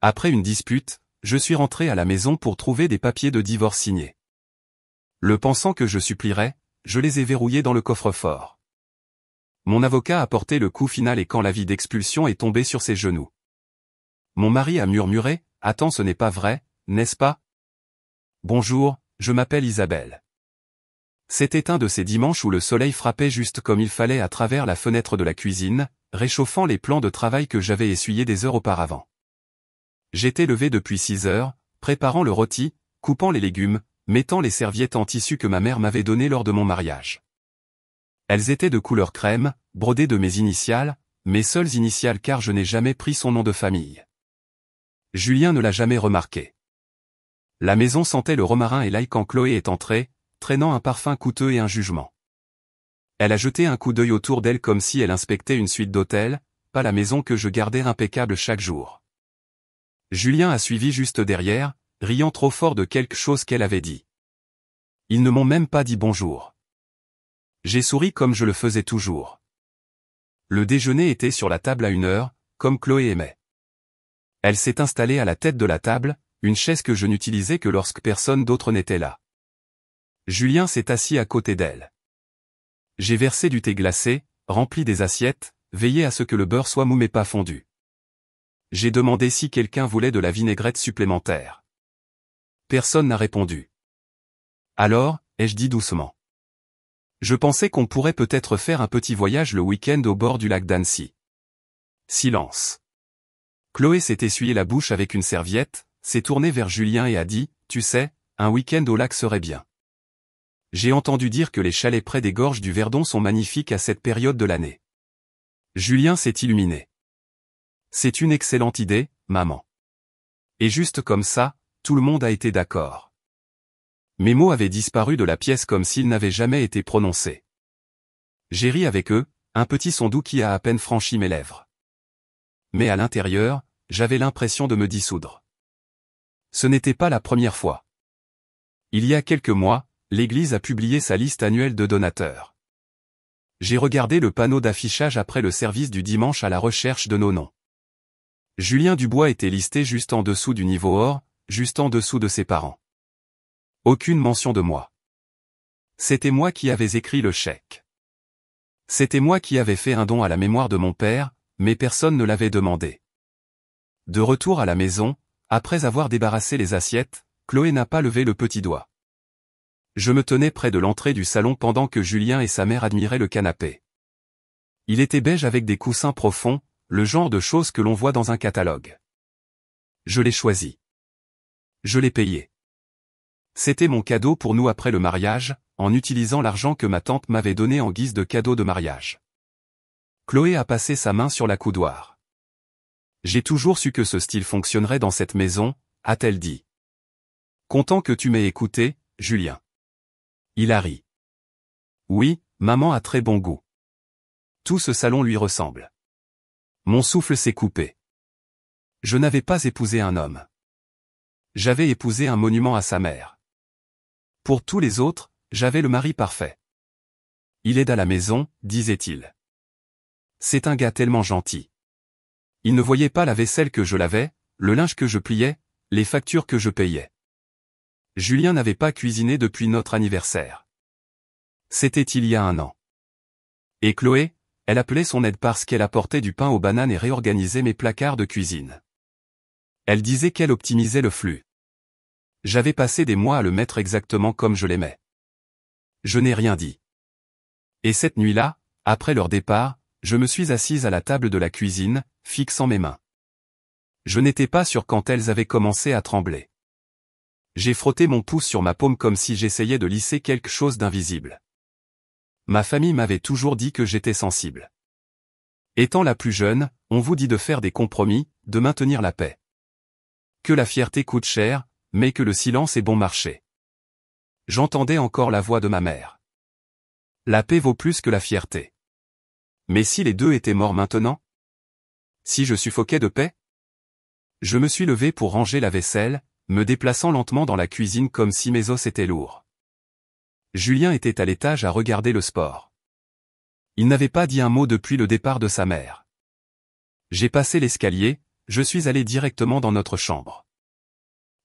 Après une dispute, je suis rentré à la maison pour trouver des papiers de divorce signés. Le pensant que je supplierais, je les ai verrouillés dans le coffre-fort. Mon avocat a porté le coup final et quand l'avis d'expulsion est tombé sur ses genoux. Mon mari a murmuré, « Attends, ce n'est pas vrai, n'est-ce pas ? Bonjour, je m'appelle Isabelle. » C'était un de ces dimanches où le soleil frappait juste comme il fallait à travers la fenêtre de la cuisine, réchauffant les plans de travail que j'avais essuyés des heures auparavant. J'étais levé depuis 6 heures, préparant le rôti, coupant les légumes, mettant les serviettes en tissu que ma mère m'avait données lors de mon mariage. Elles étaient de couleur crème, brodées de mes seules initiales car je n'ai jamais pris son nom de famille. Julien ne l'a jamais remarqué. La maison sentait le romarin et l'ail quand Chloé est entrée, traînant un parfum coûteux et un jugement. Elle a jeté un coup d'œil autour d'elle comme si elle inspectait une suite d'hôtels, pas la maison que je gardais impeccable chaque jour. Julien a suivi juste derrière, riant trop fort de quelque chose qu'elle avait dit. Ils ne m'ont même pas dit bonjour. J'ai souri comme je le faisais toujours. Le déjeuner était sur la table à 1 heure, comme Chloé aimait. Elle s'est installée à la tête de la table, une chaise que je n'utilisais que lorsque personne d'autre n'était là. Julien s'est assis à côté d'elle. J'ai versé du thé glacé, rempli des assiettes, veillé à ce que le beurre soit mou mais pas fondu. J'ai demandé si quelqu'un voulait de la vinaigrette supplémentaire. Personne n'a répondu. Alors, ai-je dit doucement. Je pensais qu'on pourrait peut-être faire un petit voyage le week-end au bord du lac d'Annecy. Silence. Chloé s'est essuyé la bouche avec une serviette, s'est tournée vers Julien et a dit, « Tu sais, un week-end au lac serait bien. » J'ai entendu dire que les chalets près des gorges du Verdon sont magnifiques à cette période de l'année. Julien s'est illuminé. C'est une excellente idée, maman. Et juste comme ça, tout le monde a été d'accord. Mes mots avaient disparu de la pièce comme s'ils n'avaient jamais été prononcés. J'ai ri avec eux, un petit son doux qui a à peine franchi mes lèvres. Mais à l'intérieur, j'avais l'impression de me dissoudre. Ce n'était pas la première fois. Il y a quelques mois, l'Église a publié sa liste annuelle de donateurs. J'ai regardé le panneau d'affichage après le service du dimanche à la recherche de nos noms. Julien Dubois était listé juste en dessous du niveau or, juste en dessous de ses parents. Aucune mention de moi. C'était moi qui avais écrit le chèque. C'était moi qui avais fait un don à la mémoire de mon père, mais personne ne l'avait demandé. De retour à la maison, après avoir débarrassé les assiettes, Chloé n'a pas levé le petit doigt. Je me tenais près de l'entrée du salon pendant que Julien et sa mère admiraient le canapé. Il était beige avec des coussins profonds, le genre de choses que l'on voit dans un catalogue. Je l'ai choisi. Je l'ai payé. C'était mon cadeau pour nous après le mariage, en utilisant l'argent que ma tante m'avait donné en guise de cadeau de mariage. Chloé a passé sa main sur la coudoir. J'ai toujours su que ce style fonctionnerait dans cette maison, a-t-elle dit. Content que tu m'aies écouté, Julien. Il a ri. Oui, maman a très bon goût. Tout ce salon lui ressemble. Mon souffle s'est coupé. Je n'avais pas épousé un homme. J'avais épousé un monument à sa mère. Pour tous les autres, j'avais le mari parfait. Il aide à la maison, disait-il. C'est un gars tellement gentil. Il ne voyait pas la vaisselle que je lavais, le linge que je pliais, les factures que je payais. Julien n'avait pas cuisiné depuis notre anniversaire. C'était il y a 1 an. Et Chloé, elle appelait son aide parce qu'elle apportait du pain aux bananes et réorganisait mes placards de cuisine. Elle disait qu'elle optimisait le flux. J'avais passé des mois à le mettre exactement comme je l'aimais. Je n'ai rien dit. Et cette nuit-là, après leur départ, je me suis assise à la table de la cuisine, fixant mes mains. Je n'étais pas sûr quand elles avaient commencé à trembler. J'ai frotté mon pouce sur ma paume comme si j'essayais de lisser quelque chose d'invisible. Ma famille m'avait toujours dit que j'étais sensible. Étant la plus jeune, on vous dit de faire des compromis, de maintenir la paix. Que la fierté coûte cher, mais que le silence est bon marché. J'entendais encore la voix de ma mère. La paix vaut plus que la fierté. Mais si les deux étaient morts maintenant? Si je suffoquais de paix? Je me suis levé pour ranger la vaisselle, me déplaçant lentement dans la cuisine comme si mes os étaient lourds. Julien était à l'étage à regarder le sport. Il n'avait pas dit un mot depuis le départ de sa mère. J'ai passé l'escalier, je suis allé directement dans notre chambre.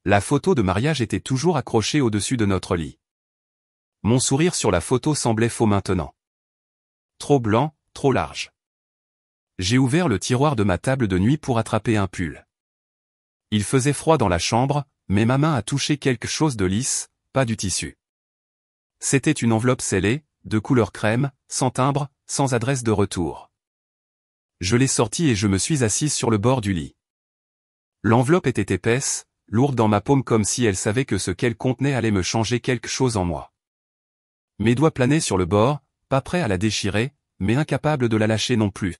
La photo de mariage était toujours accrochée au-dessus de notre lit. Mon sourire sur la photo semblait faux maintenant. Trop blanc, trop large. J'ai ouvert le tiroir de ma table de nuit pour attraper un pull. Il faisait froid dans la chambre, mais ma main a touché quelque chose de lisse, pas du tissu. C'était une enveloppe scellée, de couleur crème, sans timbre, sans adresse de retour. Je l'ai sortie et je me suis assise sur le bord du lit. L'enveloppe était épaisse, lourde dans ma paume comme si elle savait que ce qu'elle contenait allait me changer quelque chose en moi. Mes doigts planaient sur le bord, pas prêts à la déchirer, mais incapables de la lâcher non plus.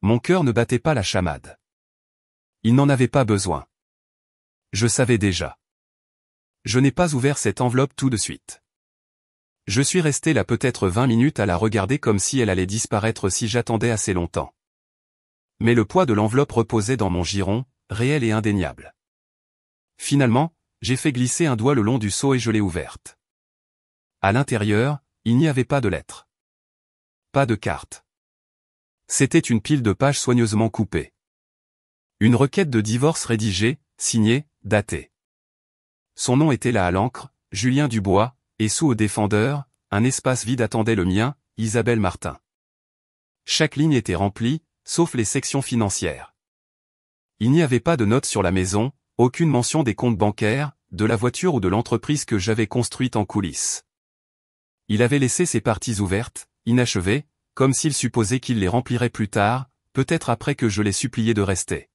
Mon cœur ne battait pas la chamade. Il n'en avait pas besoin. Je savais déjà. Je n'ai pas ouvert cette enveloppe tout de suite. Je suis resté là peut-être 20 minutes à la regarder comme si elle allait disparaître si j'attendais assez longtemps. Mais le poids de l'enveloppe reposait dans mon giron, réel et indéniable. Finalement, j'ai fait glisser un doigt le long du seau et je l'ai ouverte. À l'intérieur, il n'y avait pas de lettres. Pas de carte. C'était une pile de pages soigneusement coupées. Une requête de divorce rédigée, signée, datée. Son nom était là à l'encre, Julien Dubois, et sous au défendeur, un espace vide attendait le mien, Isabelle Martin. Chaque ligne était remplie, sauf les sections financières. Il n'y avait pas de notes sur la maison, aucune mention des comptes bancaires, de la voiture ou de l'entreprise que j'avais construite en coulisses. Il avait laissé ces parties ouvertes, inachevées, comme s'il supposait qu'il les remplirait plus tard, peut-être après que je l'ai supplié de rester.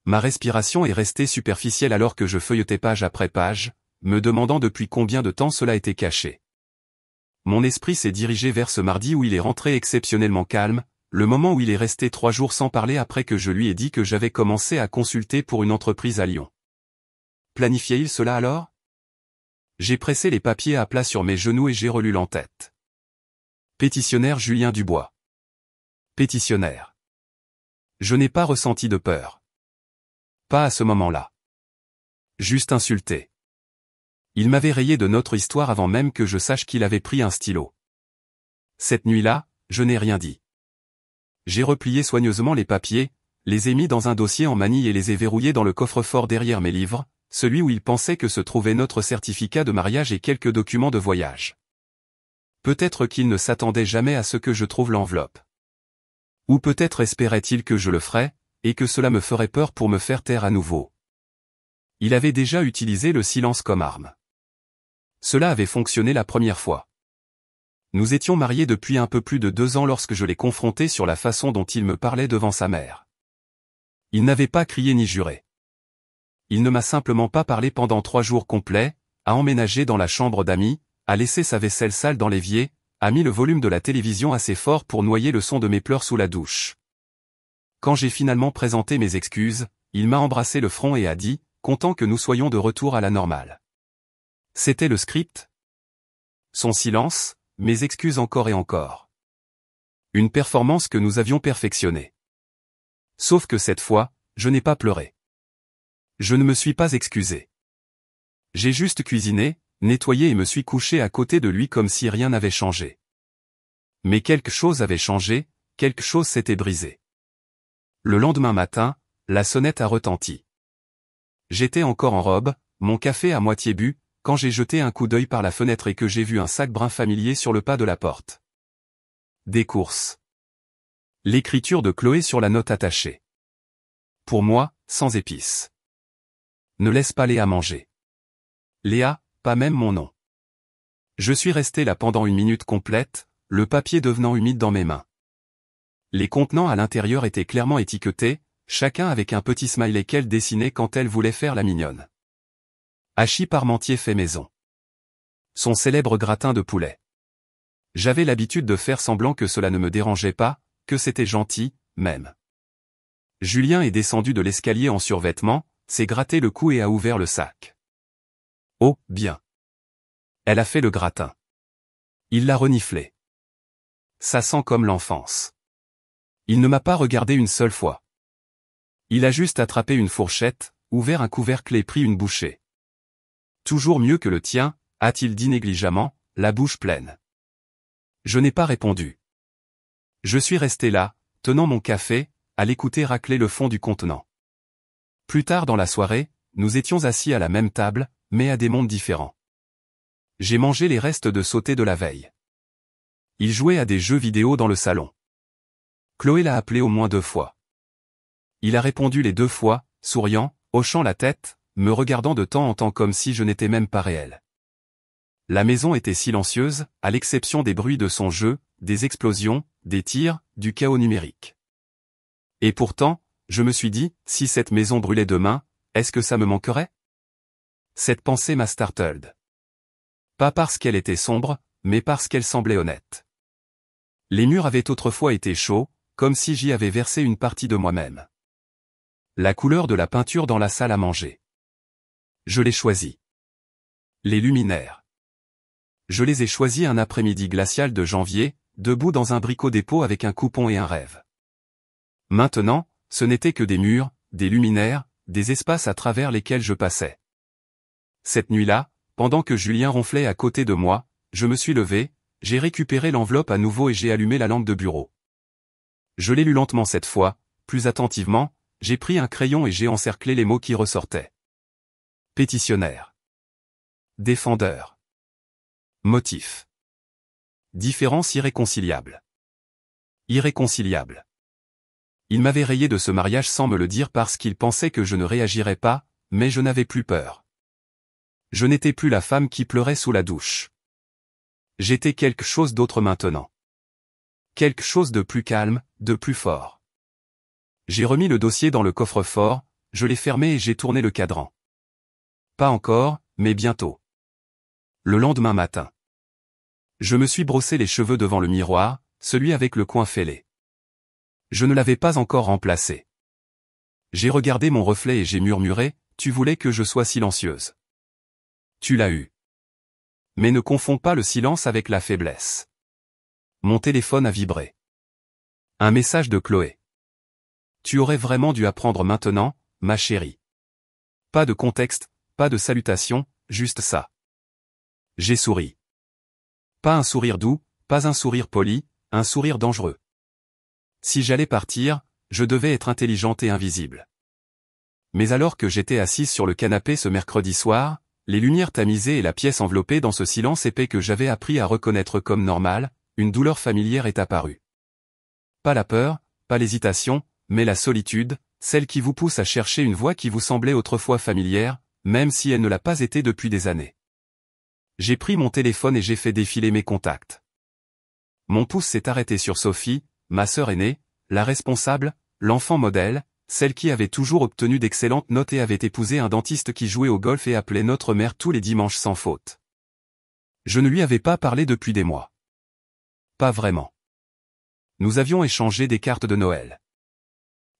Ma respiration est restée superficielle alors que je feuilletais page après page, me demandant depuis combien de temps cela était caché. Mon esprit s'est dirigé vers ce mardi où il est rentré exceptionnellement calme, le moment où il est resté 3 jours sans parler après que je lui ai dit que j'avais commencé à consulter pour une entreprise à Lyon. Planifiait-il cela alors? J'ai pressé les papiers à plat sur mes genoux et j'ai relu l'entête. Pétitionnaire Julien Dubois. Pétitionnaire. Je n'ai pas ressenti de peur. Pas à ce moment-là. Juste insulté. Il m'avait rayé de notre histoire avant même que je sache qu'il avait pris un stylo. Cette nuit-là, je n'ai rien dit. J'ai replié soigneusement les papiers, les ai mis dans un dossier en manille et les ai verrouillés dans le coffre-fort derrière mes livres, celui où il pensait que se trouvait notre certificat de mariage et quelques documents de voyage. Peut-être qu'il ne s'attendait jamais à ce que je trouve l'enveloppe. Ou peut-être espérait-il que je le ferais, et que cela me ferait peur pour me faire taire à nouveau. Il avait déjà utilisé le silence comme arme. Cela avait fonctionné la première fois. Nous étions mariés depuis un peu plus de 2 ans lorsque je l'ai confronté sur la façon dont il me parlait devant sa mère. Il n'avait pas crié ni juré. Il ne m'a simplement pas parlé pendant 3 jours complets, a emménagé dans la chambre d'amis, a laissé sa vaisselle sale dans l'évier, a mis le volume de la télévision assez fort pour noyer le son de mes pleurs sous la douche. Quand j'ai finalement présenté mes excuses, il m'a embrassé le front et a dit, content que nous soyons de retour à la normale. C'était le script. Son silence, mes excuses encore et encore. Une performance que nous avions perfectionnée. Sauf que cette fois, je n'ai pas pleuré. Je ne me suis pas excusé. J'ai juste cuisiné, nettoyé et me suis couché à côté de lui comme si rien n'avait changé. Mais quelque chose avait changé, quelque chose s'était brisé. Le lendemain matin, la sonnette a retenti. J'étais encore en robe, mon café à moitié bu, quand j'ai jeté un coup d'œil par la fenêtre et que j'ai vu un sac brun familier sur le pas de la porte. Des courses. L'écriture de Chloé sur la note attachée. Pour moi, sans épices. Ne laisse pas Léa manger. Léa, pas même mon nom. Je suis resté là pendant 1 minute complète, le papier devenant humide dans mes mains. Les contenants à l'intérieur étaient clairement étiquetés, chacun avec un petit smiley qu'elle dessinait quand elle voulait faire la mignonne. Hachis Parmentier fait maison. Son célèbre gratin de poulet. J'avais l'habitude de faire semblant que cela ne me dérangeait pas, que c'était gentil, même. Julien est descendu de l'escalier en survêtement, s'est gratté le cou et a ouvert le sac. Oh, bien. Elle a fait le gratin. Il l'a reniflé. Ça sent comme l'enfance. Il ne m'a pas regardé une seule fois. Il a juste attrapé une fourchette, ouvert un couvercle et pris une bouchée. Toujours mieux que le tien, a-t-il dit négligemment, la bouche pleine. Je n'ai pas répondu. Je suis resté là, tenant mon café, à l'écouter racler le fond du contenant. Plus tard dans la soirée, nous étions assis à la même table, mais à des mondes différents. J'ai mangé les restes de sauté de la veille. Il jouait à des jeux vidéo dans le salon. Chloé l'a appelé au moins 2 fois. Il a répondu les 2 fois, souriant, hochant la tête, me regardant de temps en temps comme si je n'étais même pas réel. La maison était silencieuse, à l'exception des bruits de son jeu, des explosions, des tirs, du chaos numérique. Et pourtant, je me suis dit, si cette maison brûlait demain, est-ce que ça me manquerait? Cette pensée m'a startled. Pas parce qu'elle était sombre, mais parce qu'elle semblait honnête. Les murs avaient autrefois été chauds, comme si j'y avais versé une partie de moi-même. La couleur de la peinture dans la salle à manger. Je l'ai choisie. Les luminaires. Je les ai choisis un après-midi glacial de janvier, debout dans un bricot-dépôt avec un coupon et un rêve. Maintenant, ce n'était que des murs, des luminaires, des espaces à travers lesquels je passais. Cette nuit-là, pendant que Julien ronflait à côté de moi, je me suis levé, j'ai récupéré l'enveloppe à nouveau et j'ai allumé la lampe de bureau. Je l'ai lu lentement cette fois, plus attentivement, j'ai pris un crayon et j'ai encerclé les mots qui ressortaient. Pétitionnaire. Défendeur. Motif. Différence irréconciliable. Irréconciliable. Il m'avait rayé de ce mariage sans me le dire parce qu'il pensait que je ne réagirais pas, mais je n'avais plus peur. Je n'étais plus la femme qui pleurait sous la douche. J'étais quelque chose d'autre maintenant. Quelque chose de plus calme, de plus fort. J'ai remis le dossier dans le coffre-fort, je l'ai fermé et j'ai tourné le cadran. Pas encore, mais bientôt. Le lendemain matin. Je me suis brossé les cheveux devant le miroir, celui avec le coin fêlé. Je ne l'avais pas encore remplacé. J'ai regardé mon reflet et j'ai murmuré, « Tu voulais que je sois silencieuse. » Tu l'as eu. Mais ne confonds pas le silence avec la faiblesse. Mon téléphone a vibré. Un message de Chloé. Tu aurais vraiment dû apprendre maintenant, ma chérie. Pas de contexte, pas de salutation, juste ça. J'ai souri. Pas un sourire doux, pas un sourire poli, un sourire dangereux. Si j'allais partir, je devais être intelligente et invisible. Mais alors que j'étais assise sur le canapé ce mercredi soir, les lumières tamisées et la pièce enveloppée dans ce silence épais que j'avais appris à reconnaître comme normal, une douleur familière est apparue. Pas la peur, pas l'hésitation, mais la solitude, celle qui vous pousse à chercher une voix qui vous semblait autrefois familière, même si elle ne l'a pas été depuis des années. J'ai pris mon téléphone et j'ai fait défiler mes contacts. Mon pouce s'est arrêté sur Sophie, ma sœur aînée, la responsable, l'enfant modèle, celle qui avait toujours obtenu d'excellentes notes et avait épousé un dentiste qui jouait au golf et appelait notre mère tous les dimanches sans faute. Je ne lui avais pas parlé depuis des mois. Pas vraiment. Nous avions échangé des cartes de Noël.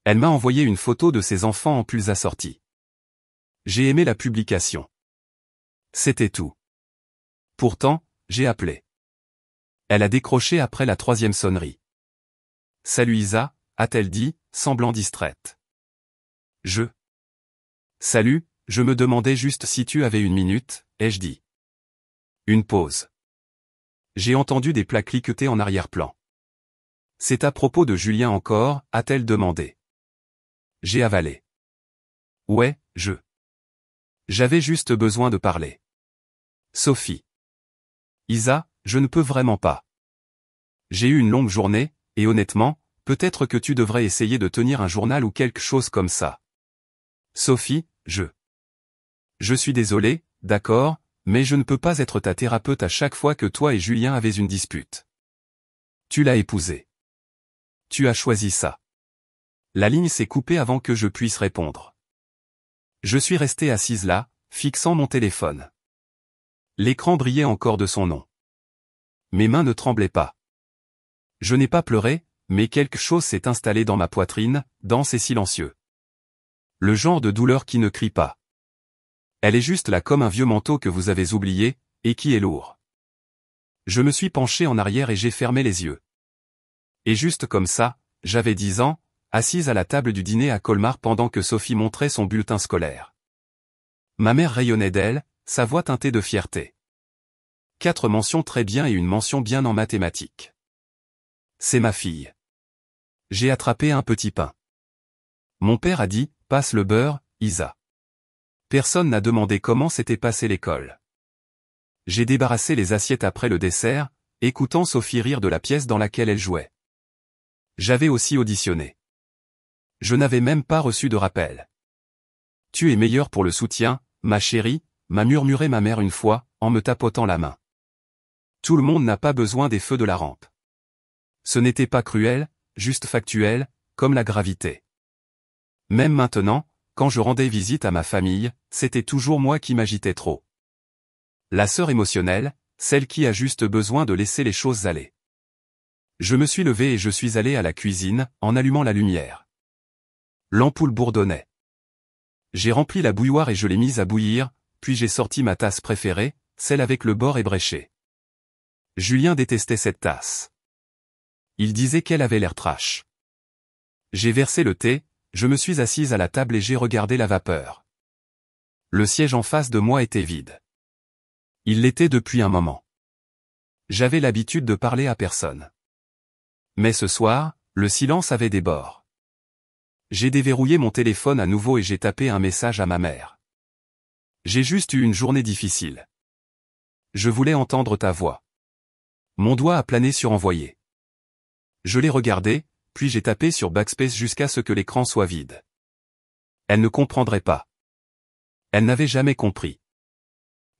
Elle m'a envoyé une photo de ses enfants en pulls assortis. J'ai aimé la publication. C'était tout. Pourtant, j'ai appelé. Elle a décroché après la 3e sonnerie. « Salut Isa », a-t-elle dit, semblant distraite. Salut, je me demandais juste si tu avais une minute, ai-je dit. Une pause. J'ai entendu des plats cliqueter en arrière-plan. C'est à propos de Julien encore, a-t-elle demandé. J'ai avalé. Ouais, J'avais juste besoin de parler. Sophie. Isa, je ne peux vraiment pas. J'ai eu une longue journée, et honnêtement, peut-être que tu devrais essayer de tenir un journal ou quelque chose comme ça. Sophie, Je suis désolé, d'accord, mais je ne peux pas être ta thérapeute à chaque fois que toi et Julien avez une dispute. Tu l'as épousé. Tu as choisi ça. La ligne s'est coupée avant que je puisse répondre. Je suis restée assise là, fixant mon téléphone. L'écran brillait encore de son nom. Mes mains ne tremblaient pas. Je n'ai pas pleuré, mais quelque chose s'est installé dans ma poitrine, dense et silencieux. Le genre de douleur qui ne crie pas. Elle est juste là comme un vieux manteau que vous avez oublié, et qui est lourd. Je me suis penché en arrière et j'ai fermé les yeux. Et juste comme ça, j'avais 10 ans, assise à la table du dîner à Colmar pendant que Sophie montrait son bulletin scolaire. Ma mère rayonnait d'elle, sa voix teintée de fierté. 4 mentions très bien et une mention bien en mathématiques. C'est ma fille. J'ai attrapé un petit pain. Mon père a dit, passe le beurre, Isa. Personne n'a demandé comment s'était passée l'école. J'ai débarrassé les assiettes après le dessert, écoutant Sophie rire de la pièce dans laquelle elle jouait. J'avais aussi auditionné. Je n'avais même pas reçu de rappel. Tu es meilleure pour le soutien, ma chérie, m'a murmuré ma mère une fois, en me tapotant la main. Tout le monde n'a pas besoin des feux de la rampe. Ce n'était pas cruel, juste factuel, comme la gravité. Même maintenant, quand je rendais visite à ma famille, c'était toujours moi qui m'agitais trop. La sœur émotionnelle, celle qui a juste besoin de laisser les choses aller. Je me suis levé et je suis allé à la cuisine, en allumant la lumière. L'ampoule bourdonnait. J'ai rempli la bouilloire et je l'ai mise à bouillir, puis j'ai sorti ma tasse préférée, celle avec le bord ébréché. Julien détestait cette tasse. Il disait qu'elle avait l'air trash. J'ai versé le thé, je me suis assise à la table et j'ai regardé la vapeur. Le siège en face de moi était vide. Il l'était depuis un moment. J'avais l'habitude de parler à personne. Mais ce soir, le silence avait des bords. J'ai déverrouillé mon téléphone à nouveau et j'ai tapé un message à ma mère. J'ai juste eu une journée difficile. Je voulais entendre ta voix. Mon doigt a plané sur envoyer. Je l'ai regardé, puis j'ai tapé sur backspace jusqu'à ce que l'écran soit vide. Elle ne comprendrait pas. Elle n'avait jamais compris.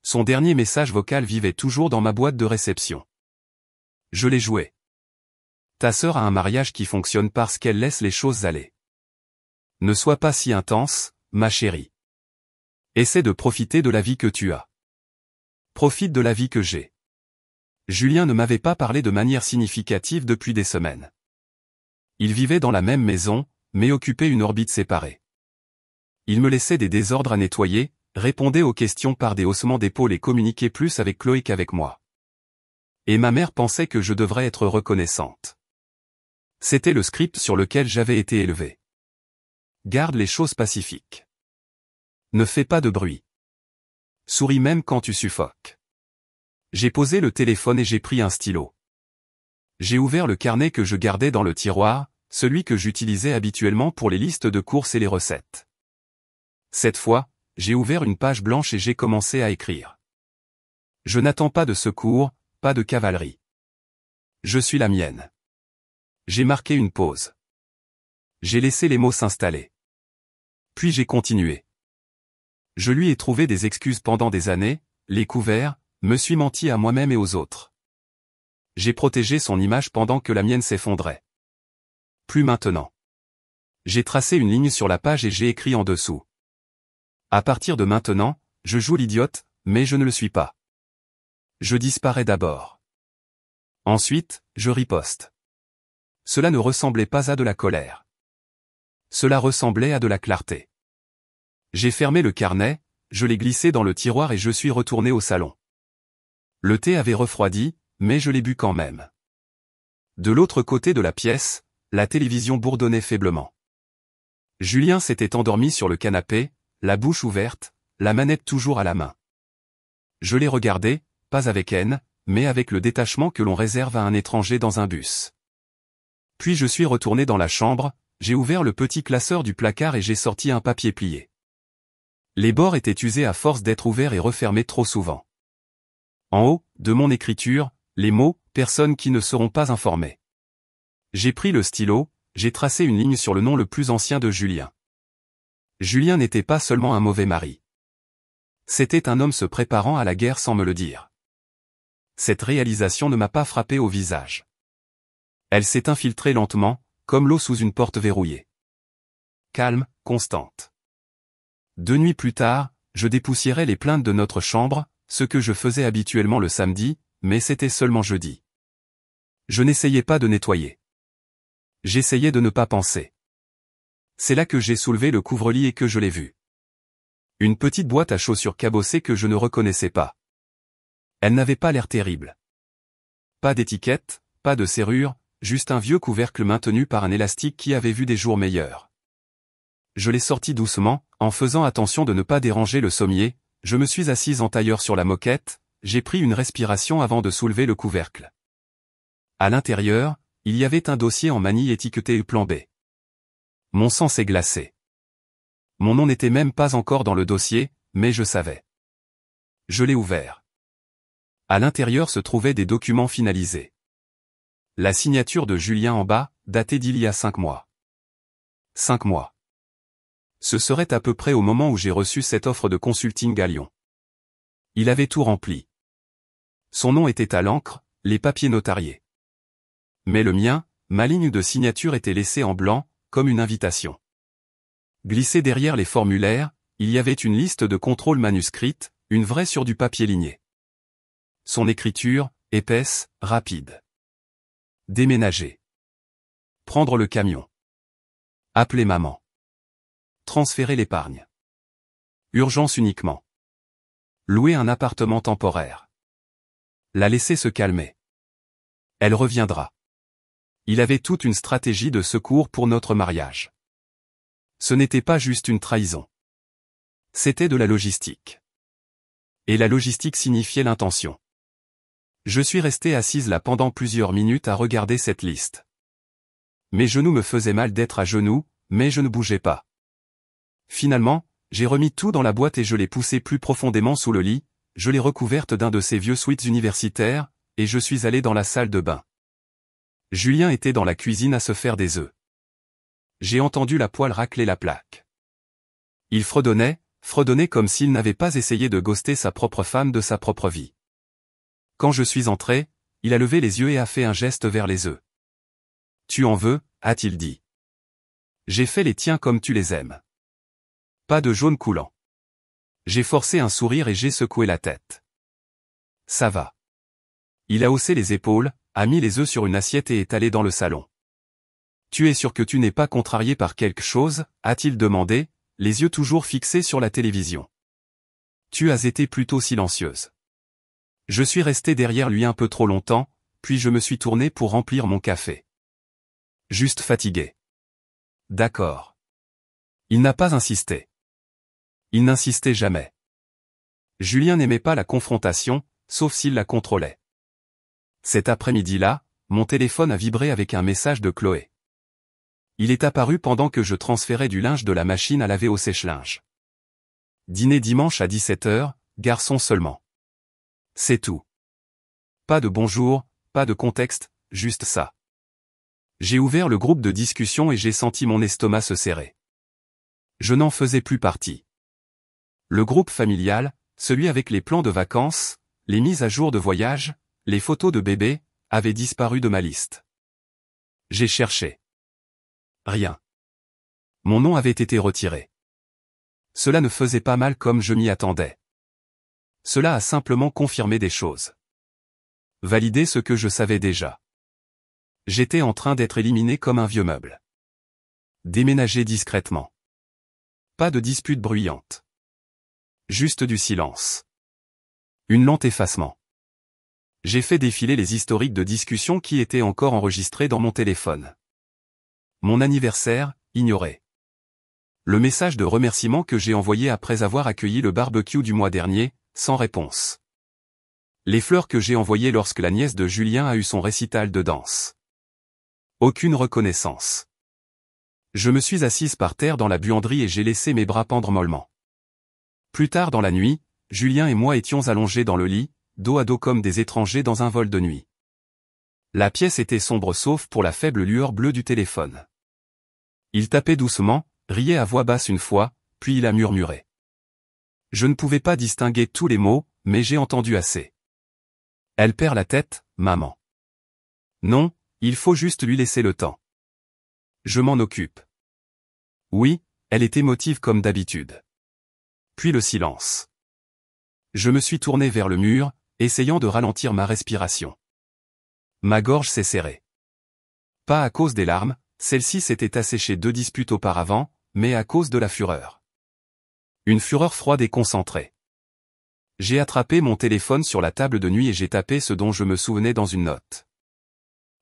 Son dernier message vocal vivait toujours dans ma boîte de réception. Je l'ai joué. Ta sœur a un mariage qui fonctionne parce qu'elle laisse les choses aller. Ne sois pas si intense, ma chérie. Essaie de profiter de la vie que tu as. Profite de la vie que j'ai. Julien ne m'avait pas parlé de manière significative depuis des semaines. Il vivait dans la même maison, mais occupait une orbite séparée. Il me laissait des désordres à nettoyer, répondait aux questions par des haussements d'épaules et communiquait plus avec Chloé qu'avec moi. Et ma mère pensait que je devrais être reconnaissante. C'était le script sur lequel j'avais été élevé. Garde les choses pacifiques. Ne fais pas de bruit. Souris même quand tu suffoques. J'ai posé le téléphone et j'ai pris un stylo. J'ai ouvert le carnet que je gardais dans le tiroir, celui que j'utilisais habituellement pour les listes de courses et les recettes. Cette fois, j'ai ouvert une page blanche et j'ai commencé à écrire. Je n'attends pas de secours, pas de cavalerie. Je suis la mienne. J'ai marqué une pause. J'ai laissé les mots s'installer. Puis j'ai continué. Je lui ai trouvé des excuses pendant des années, les couvert, me suis menti à moi-même et aux autres. J'ai protégé son image pendant que la mienne s'effondrait. Plus maintenant. J'ai tracé une ligne sur la page et j'ai écrit en dessous. À partir de maintenant, je joue l'idiote, mais je ne le suis pas. Je disparais d'abord. Ensuite, je riposte. Cela ne ressemblait pas à de la colère. Cela ressemblait à de la clarté. J'ai fermé le carnet, je l'ai glissé dans le tiroir et je suis retourné au salon. Le thé avait refroidi, mais je l'ai bu quand même. De l'autre côté de la pièce, la télévision bourdonnait faiblement. Julien s'était endormi sur le canapé, la bouche ouverte, la manette toujours à la main. Je l'ai regardé, pas avec haine, mais avec le détachement que l'on réserve à un étranger dans un bus. Puis je suis retourné dans la chambre, j'ai ouvert le petit classeur du placard et j'ai sorti un papier plié. Les bords étaient usés à force d'être ouverts et refermés trop souvent. En haut, de mon écriture, les mots « personnes qui ne seront pas informées ». J'ai pris le stylo, j'ai tracé une ligne sur le nom le plus ancien de Julien. Julien n'était pas seulement un mauvais mari. C'était un homme se préparant à la guerre sans me le dire. Cette réalisation ne m'a pas frappé au visage. Elle s'est infiltrée lentement, comme l'eau sous une porte verrouillée. Calme, constante. 2 nuits plus tard, je dépoussiérais les plaintes de notre chambre, ce que je faisais habituellement le samedi, mais c'était seulement jeudi. Je n'essayais pas de nettoyer. J'essayais de ne pas penser. C'est là que j'ai soulevé le couvre-lit et que je l'ai vu. Une petite boîte à chaussures cabossée que je ne reconnaissais pas. Elle n'avait pas l'air terrible. Pas d'étiquette, pas de serrure, juste un vieux couvercle maintenu par un élastique qui avait vu des jours meilleurs. Je l'ai sorti doucement, en faisant attention de ne pas déranger le sommier, je me suis assise en tailleur sur la moquette, j'ai pris une respiration avant de soulever le couvercle. À l'intérieur, il y avait un dossier en manille étiqueté plan B. Mon sang s'est glacé. Mon nom n'était même pas encore dans le dossier, mais je savais. Je l'ai ouvert. À l'intérieur se trouvaient des documents finalisés. La signature de Julien en bas, datée d'il y a 5 mois. 5 mois. Ce serait à peu près au moment où j'ai reçu cette offre de consulting à Lyon. Il avait tout rempli. Son nom était à l'encre, les papiers notariés. Mais le mien, ma ligne de signature était laissée en blanc, comme une invitation. Glissée derrière les formulaires, il y avait une liste de contrôle manuscrite, une vraie sur du papier ligné. Son écriture, épaisse, rapide. Déménager. Prendre le camion. Appeler maman. Transférer l'épargne. Urgence uniquement. Louer un appartement temporaire. La laisser se calmer. Elle reviendra. Il avait toute une stratégie de secours pour notre mariage. Ce n'était pas juste une trahison. C'était de la logistique. Et la logistique signifiait l'intention. Je suis resté assise là pendant plusieurs minutes à regarder cette liste. Mes genoux me faisaient mal d'être à genoux, mais je ne bougeais pas. Finalement, j'ai remis tout dans la boîte et je l'ai poussée plus profondément sous le lit, je l'ai recouverte d'un de ces vieux sweats universitaires, et je suis allé dans la salle de bain. Julien était dans la cuisine à se faire des œufs. J'ai entendu la poêle racler la plaque. Il fredonnait comme s'il n'avait pas essayé de ghoster sa propre femme de sa propre vie. Quand je suis entré, il a levé les yeux et a fait un geste vers les œufs. « Tu en veux ?» a-t-il dit. J'ai fait les tiens comme tu les aimes. Pas de jaune coulant. J'ai forcé un sourire et j'ai secoué la tête. Ça va. Il a haussé les épaules, a mis les œufs sur une assiette et est allé dans le salon. Tu es sûr que tu n'es pas contrarié par quelque chose, a-t-il demandé, les yeux toujours fixés sur la télévision. Tu as été plutôt silencieuse. Je suis resté derrière lui un peu trop longtemps, puis je me suis tourné pour remplir mon café. Juste fatigué. D'accord. Il n'a pas insisté. Il n'insistait jamais. Julien n'aimait pas la confrontation, sauf s'il la contrôlait. Cet après-midi-là, mon téléphone a vibré avec un message de Chloé. Il est apparu pendant que je transférais du linge de la machine à laver au sèche-linge. Dîner dimanche à 17h, garçon seulement. C'est tout. Pas de bonjour, pas de contexte, juste ça. J'ai ouvert le groupe de discussion et j'ai senti mon estomac se serrer. Je n'en faisais plus partie. Le groupe familial, celui avec les plans de vacances, les mises à jour de voyage, les photos de bébés, avait disparu de ma liste. J'ai cherché. Rien. Mon nom avait été retiré. Cela ne faisait pas mal comme je m'y attendais. Cela a simplement confirmé des choses. Validé ce que je savais déjà. J'étais en train d'être éliminé comme un vieux meuble. Déménager discrètement. Pas de dispute bruyante. Juste du silence. Une lente effacement. J'ai fait défiler les historiques de discussion qui étaient encore enregistrés dans mon téléphone. Mon anniversaire, ignoré. Le message de remerciement que j'ai envoyé après avoir accueilli le barbecue du mois dernier, sans réponse. Les fleurs que j'ai envoyées lorsque la nièce de Julien a eu son récital de danse. Aucune reconnaissance. Je me suis assise par terre dans la buanderie et j'ai laissé mes bras pendre mollement. Plus tard dans la nuit, Julien et moi étions allongés dans le lit, dos à dos comme des étrangers dans un vol de nuit. La pièce était sombre sauf pour la faible lueur bleue du téléphone. Il tapait doucement, riait à voix basse une fois, puis il a murmuré. Je ne pouvais pas distinguer tous les mots, mais j'ai entendu assez. Elle perd la tête, maman. Non, il faut juste lui laisser le temps. Je m'en occupe. Oui, elle est émotive comme d'habitude. Puis le silence. Je me suis tourné vers le mur, essayant de ralentir ma respiration. Ma gorge s'est serrée. Pas à cause des larmes, celle-ci s'était asséchée 2 disputes auparavant, mais à cause de la fureur. Une fureur froide et concentrée. J'ai attrapé mon téléphone sur la table de nuit et j'ai tapé ce dont je me souvenais dans une note.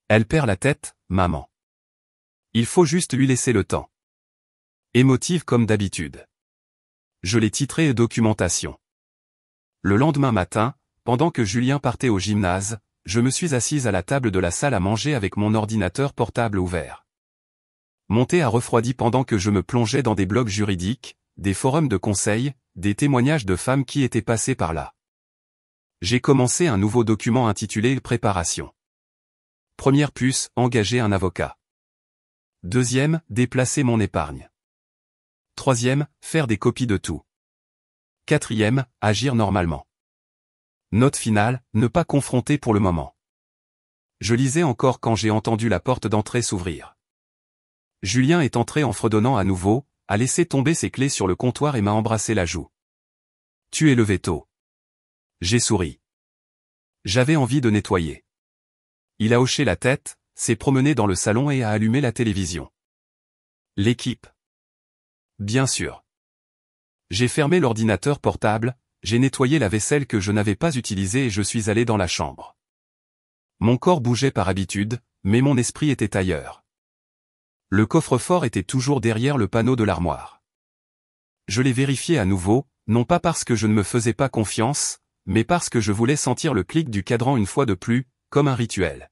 Elle perd la tête, maman. Il faut juste lui laisser le temps. Émotive comme d'habitude. Je l'ai titré documentation. Le lendemain matin, pendant que Julien partait au gymnase, je me suis assise à la table de la salle à manger avec mon ordinateur portable ouvert. Mon thé a refroidi pendant que je me plongeais dans des blogs juridiques, des forums de conseils, des témoignages de femmes qui étaient passées par là. J'ai commencé un nouveau document intitulé « Préparation ». Première puce, engager un avocat. Deuxième, déplacer mon épargne. Troisième, faire des copies de tout. Quatrième, agir normalement. Note finale, ne pas confronter pour le moment. Je lisais encore quand j'ai entendu la porte d'entrée s'ouvrir. Julien est entré en fredonnant à nouveau, a laissé tomber ses clés sur le comptoir et m'a embrassé la joue. « Tu es levé tôt. » J'ai souri. J'avais envie de nettoyer. Il a hoché la tête, s'est promené dans le salon et a allumé la télévision. L'équipe. Bien sûr. J'ai fermé l'ordinateur portable, j'ai nettoyé la vaisselle que je n'avais pas utilisée et je suis allé dans la chambre. Mon corps bougeait par habitude, mais mon esprit était ailleurs. Le coffre-fort était toujours derrière le panneau de l'armoire. Je l'ai vérifié à nouveau, non pas parce que je ne me faisais pas confiance, mais parce que je voulais sentir le clic du cadran une fois de plus, comme un rituel.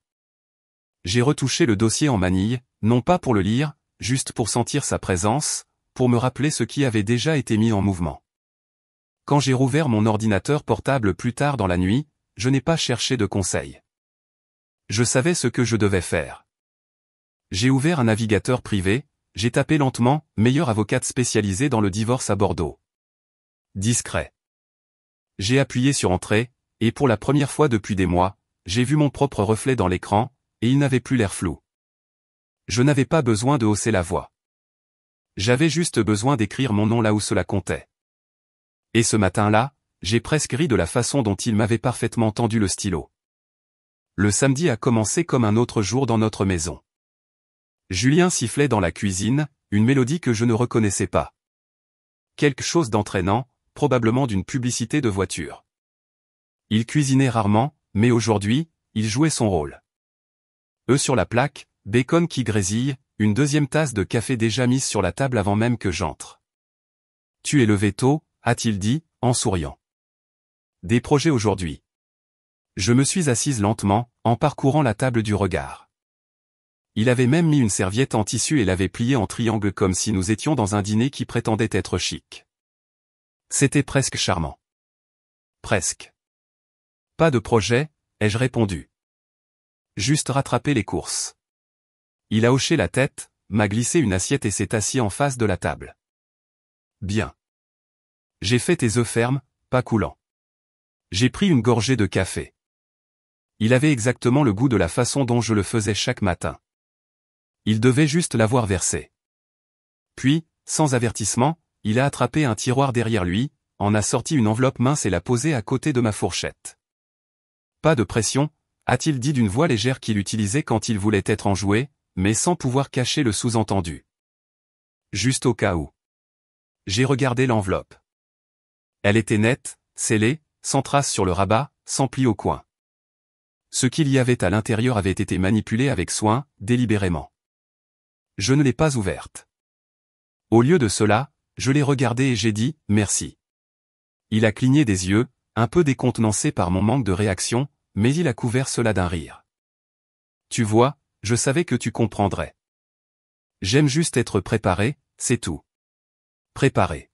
J'ai retouché le dossier en manille, non pas pour le lire, juste pour sentir sa présence, pour me rappeler ce qui avait déjà été mis en mouvement. Quand j'ai rouvert mon ordinateur portable plus tard dans la nuit, je n'ai pas cherché de conseils. Je savais ce que je devais faire. J'ai ouvert un navigateur privé, j'ai tapé lentement « Meilleure avocate spécialisée dans le divorce à Bordeaux ». Discret. J'ai appuyé sur Entrée, et pour la première fois depuis des mois, j'ai vu mon propre reflet dans l'écran, et il n'avait plus l'air flou. Je n'avais pas besoin de hausser la voix. J'avais juste besoin d'écrire mon nom là où cela comptait. Et ce matin-là, j'ai presque ri de la façon dont il m'avait parfaitement tendu le stylo. Le samedi a commencé comme un autre jour dans notre maison. Julien sifflait dans la cuisine, une mélodie que je ne reconnaissais pas. Quelque chose d'entraînant, probablement d'une publicité de voiture. Il cuisinait rarement, mais aujourd'hui, il jouait son rôle. Œufs sur la plaque, bacon qui grésille, une deuxième tasse de café déjà mise sur la table avant même que j'entre. « Tu es levé tôt », a-t-il dit, en souriant. « Des projets aujourd'hui. » Je me suis assise lentement, en parcourant la table du regard. Il avait même mis une serviette en tissu et l'avait pliée en triangle comme si nous étions dans un dîner qui prétendait être chic. C'était presque charmant. Presque. Pas de projet, ai-je répondu. Juste rattraper les courses. Il a hoché la tête, m'a glissé une assiette et s'est assis en face de la table. Bien. J'ai fait tes œufs fermes, pas coulants. J'ai pris une gorgée de café. Il avait exactement le goût de la façon dont je le faisais chaque matin. Il devait juste l'avoir versé. Puis, sans avertissement, il a attrapé un tiroir derrière lui, en a sorti une enveloppe mince et l'a posée à côté de ma fourchette. Pas de pression, a-t-il dit d'une voix légère qu'il utilisait quand il voulait être enjoué, mais sans pouvoir cacher le sous-entendu. Juste au cas où. J'ai regardé l'enveloppe. Elle était nette, scellée, sans trace sur le rabat, sans pli au coin. Ce qu'il y avait à l'intérieur avait été manipulé avec soin, délibérément. Je ne l'ai pas ouverte. Au lieu de cela, je l'ai regardée et j'ai dit « merci ». Il a cligné des yeux, un peu décontenancé par mon manque de réaction, mais il a couvert cela d'un rire. Tu vois, je savais que tu comprendrais. J'aime juste être préparé, c'est tout. Préparé.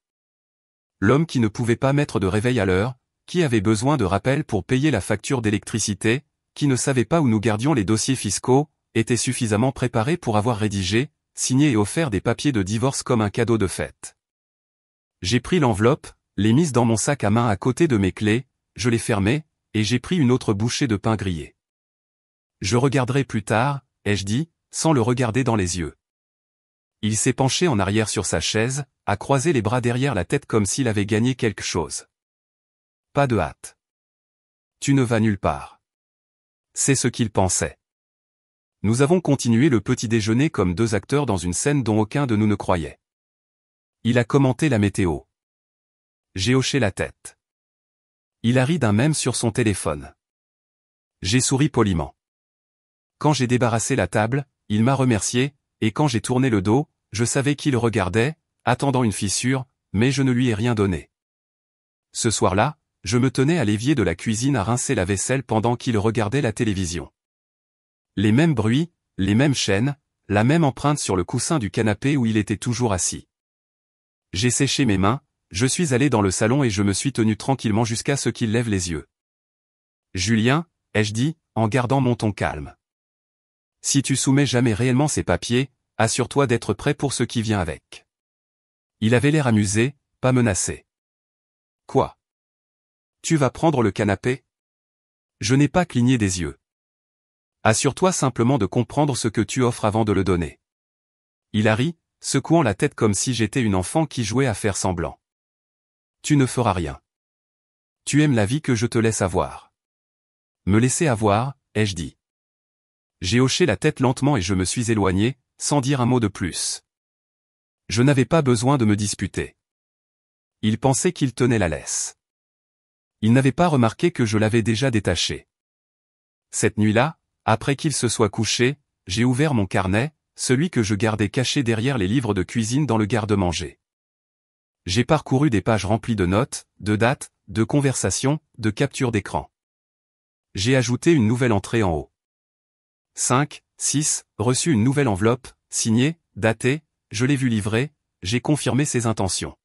L'homme qui ne pouvait pas mettre de réveil à l'heure, qui avait besoin de rappel pour payer la facture d'électricité, qui ne savait pas où nous gardions les dossiers fiscaux, était suffisamment préparé pour avoir rédigé, signé et offert des papiers de divorce comme un cadeau de fête. J'ai pris l'enveloppe, l'ai mise dans mon sac à main à côté de mes clés, je l'ai fermée, et j'ai pris une autre bouchée de pain grillé. Je regarderai plus tard, ai-je dit, sans le regarder dans les yeux. Il s'est penché en arrière sur sa chaise, a croisé les bras derrière la tête comme s'il avait gagné quelque chose. Pas de hâte. Tu ne vas nulle part. C'est ce qu'il pensait. Nous avons continué le petit déjeuner comme deux acteurs dans une scène dont aucun de nous ne croyait. Il a commenté la météo. J'ai hoché la tête. Il a ri d'un mème sur son téléphone. J'ai souri poliment. Quand j'ai débarrassé la table, il m'a remercié, et quand j'ai tourné le dos, je savais qu'il regardait, attendant une fissure, mais je ne lui ai rien donné. Ce soir-là, je me tenais à l'évier de la cuisine à rincer la vaisselle pendant qu'il regardait la télévision. Les mêmes bruits, les mêmes chaînes, la même empreinte sur le coussin du canapé où il était toujours assis. J'ai séché mes mains, je suis allé dans le salon et je me suis tenu tranquillement jusqu'à ce qu'il lève les yeux. « Julien » ai-je dit, en gardant mon ton calme. « Si tu soumets jamais réellement ces papiers, assure-toi d'être prêt pour ce qui vient avec. » Il avait l'air amusé, pas menacé. « Quoi ? Tu vas prendre le canapé ? » Je n'ai pas cligné des yeux. « Assure-toi simplement de comprendre ce que tu offres avant de le donner. » Il a ri, secouant la tête comme si j'étais une enfant qui jouait à faire semblant. « Tu ne feras rien. Tu aimes la vie que je te laisse avoir. » « Me laisser avoir, ai-je dit. J'ai hoché la tête lentement et je me suis éloigné, sans dire un mot de plus. Je n'avais pas besoin de me disputer. Il pensait qu'il tenait la laisse. Il n'avait pas remarqué que je l'avais déjà détaché. Cette nuit-là, après qu'il se soit couché, j'ai ouvert mon carnet, celui que je gardais caché derrière les livres de cuisine dans le garde-manger. J'ai parcouru des pages remplies de notes, de dates, de conversations, de captures d'écran. J'ai ajouté une nouvelle entrée en haut. 5, 6, reçu une nouvelle enveloppe, signée, datée, je l'ai vu livrer, j'ai confirmé ses intentions.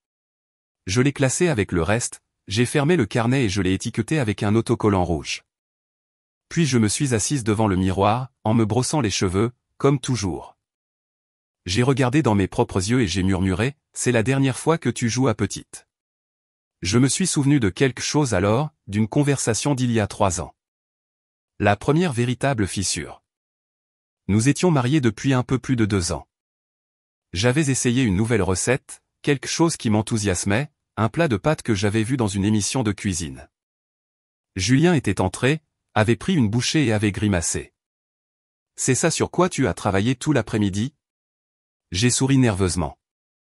Je l'ai classé avec le reste, j'ai fermé le carnet et je l'ai étiqueté avec un autocollant rouge. Puis je me suis assise devant le miroir, en me brossant les cheveux, comme toujours. J'ai regardé dans mes propres yeux et j'ai murmuré, « C'est la dernière fois que tu joues à petite. » Je me suis souvenu de quelque chose alors, d'une conversation d'il y a 3 ans. La première véritable fissure. Nous étions mariés depuis un peu plus de 2 ans. J'avais essayé une nouvelle recette, quelque chose qui m'enthousiasmait, un plat de pâtes que j'avais vu dans une émission de cuisine. Julien était entré, avait pris une bouchée et avait grimacé. « C'est ça sur quoi tu as travaillé tout l'après-midi » J'ai souri nerveusement.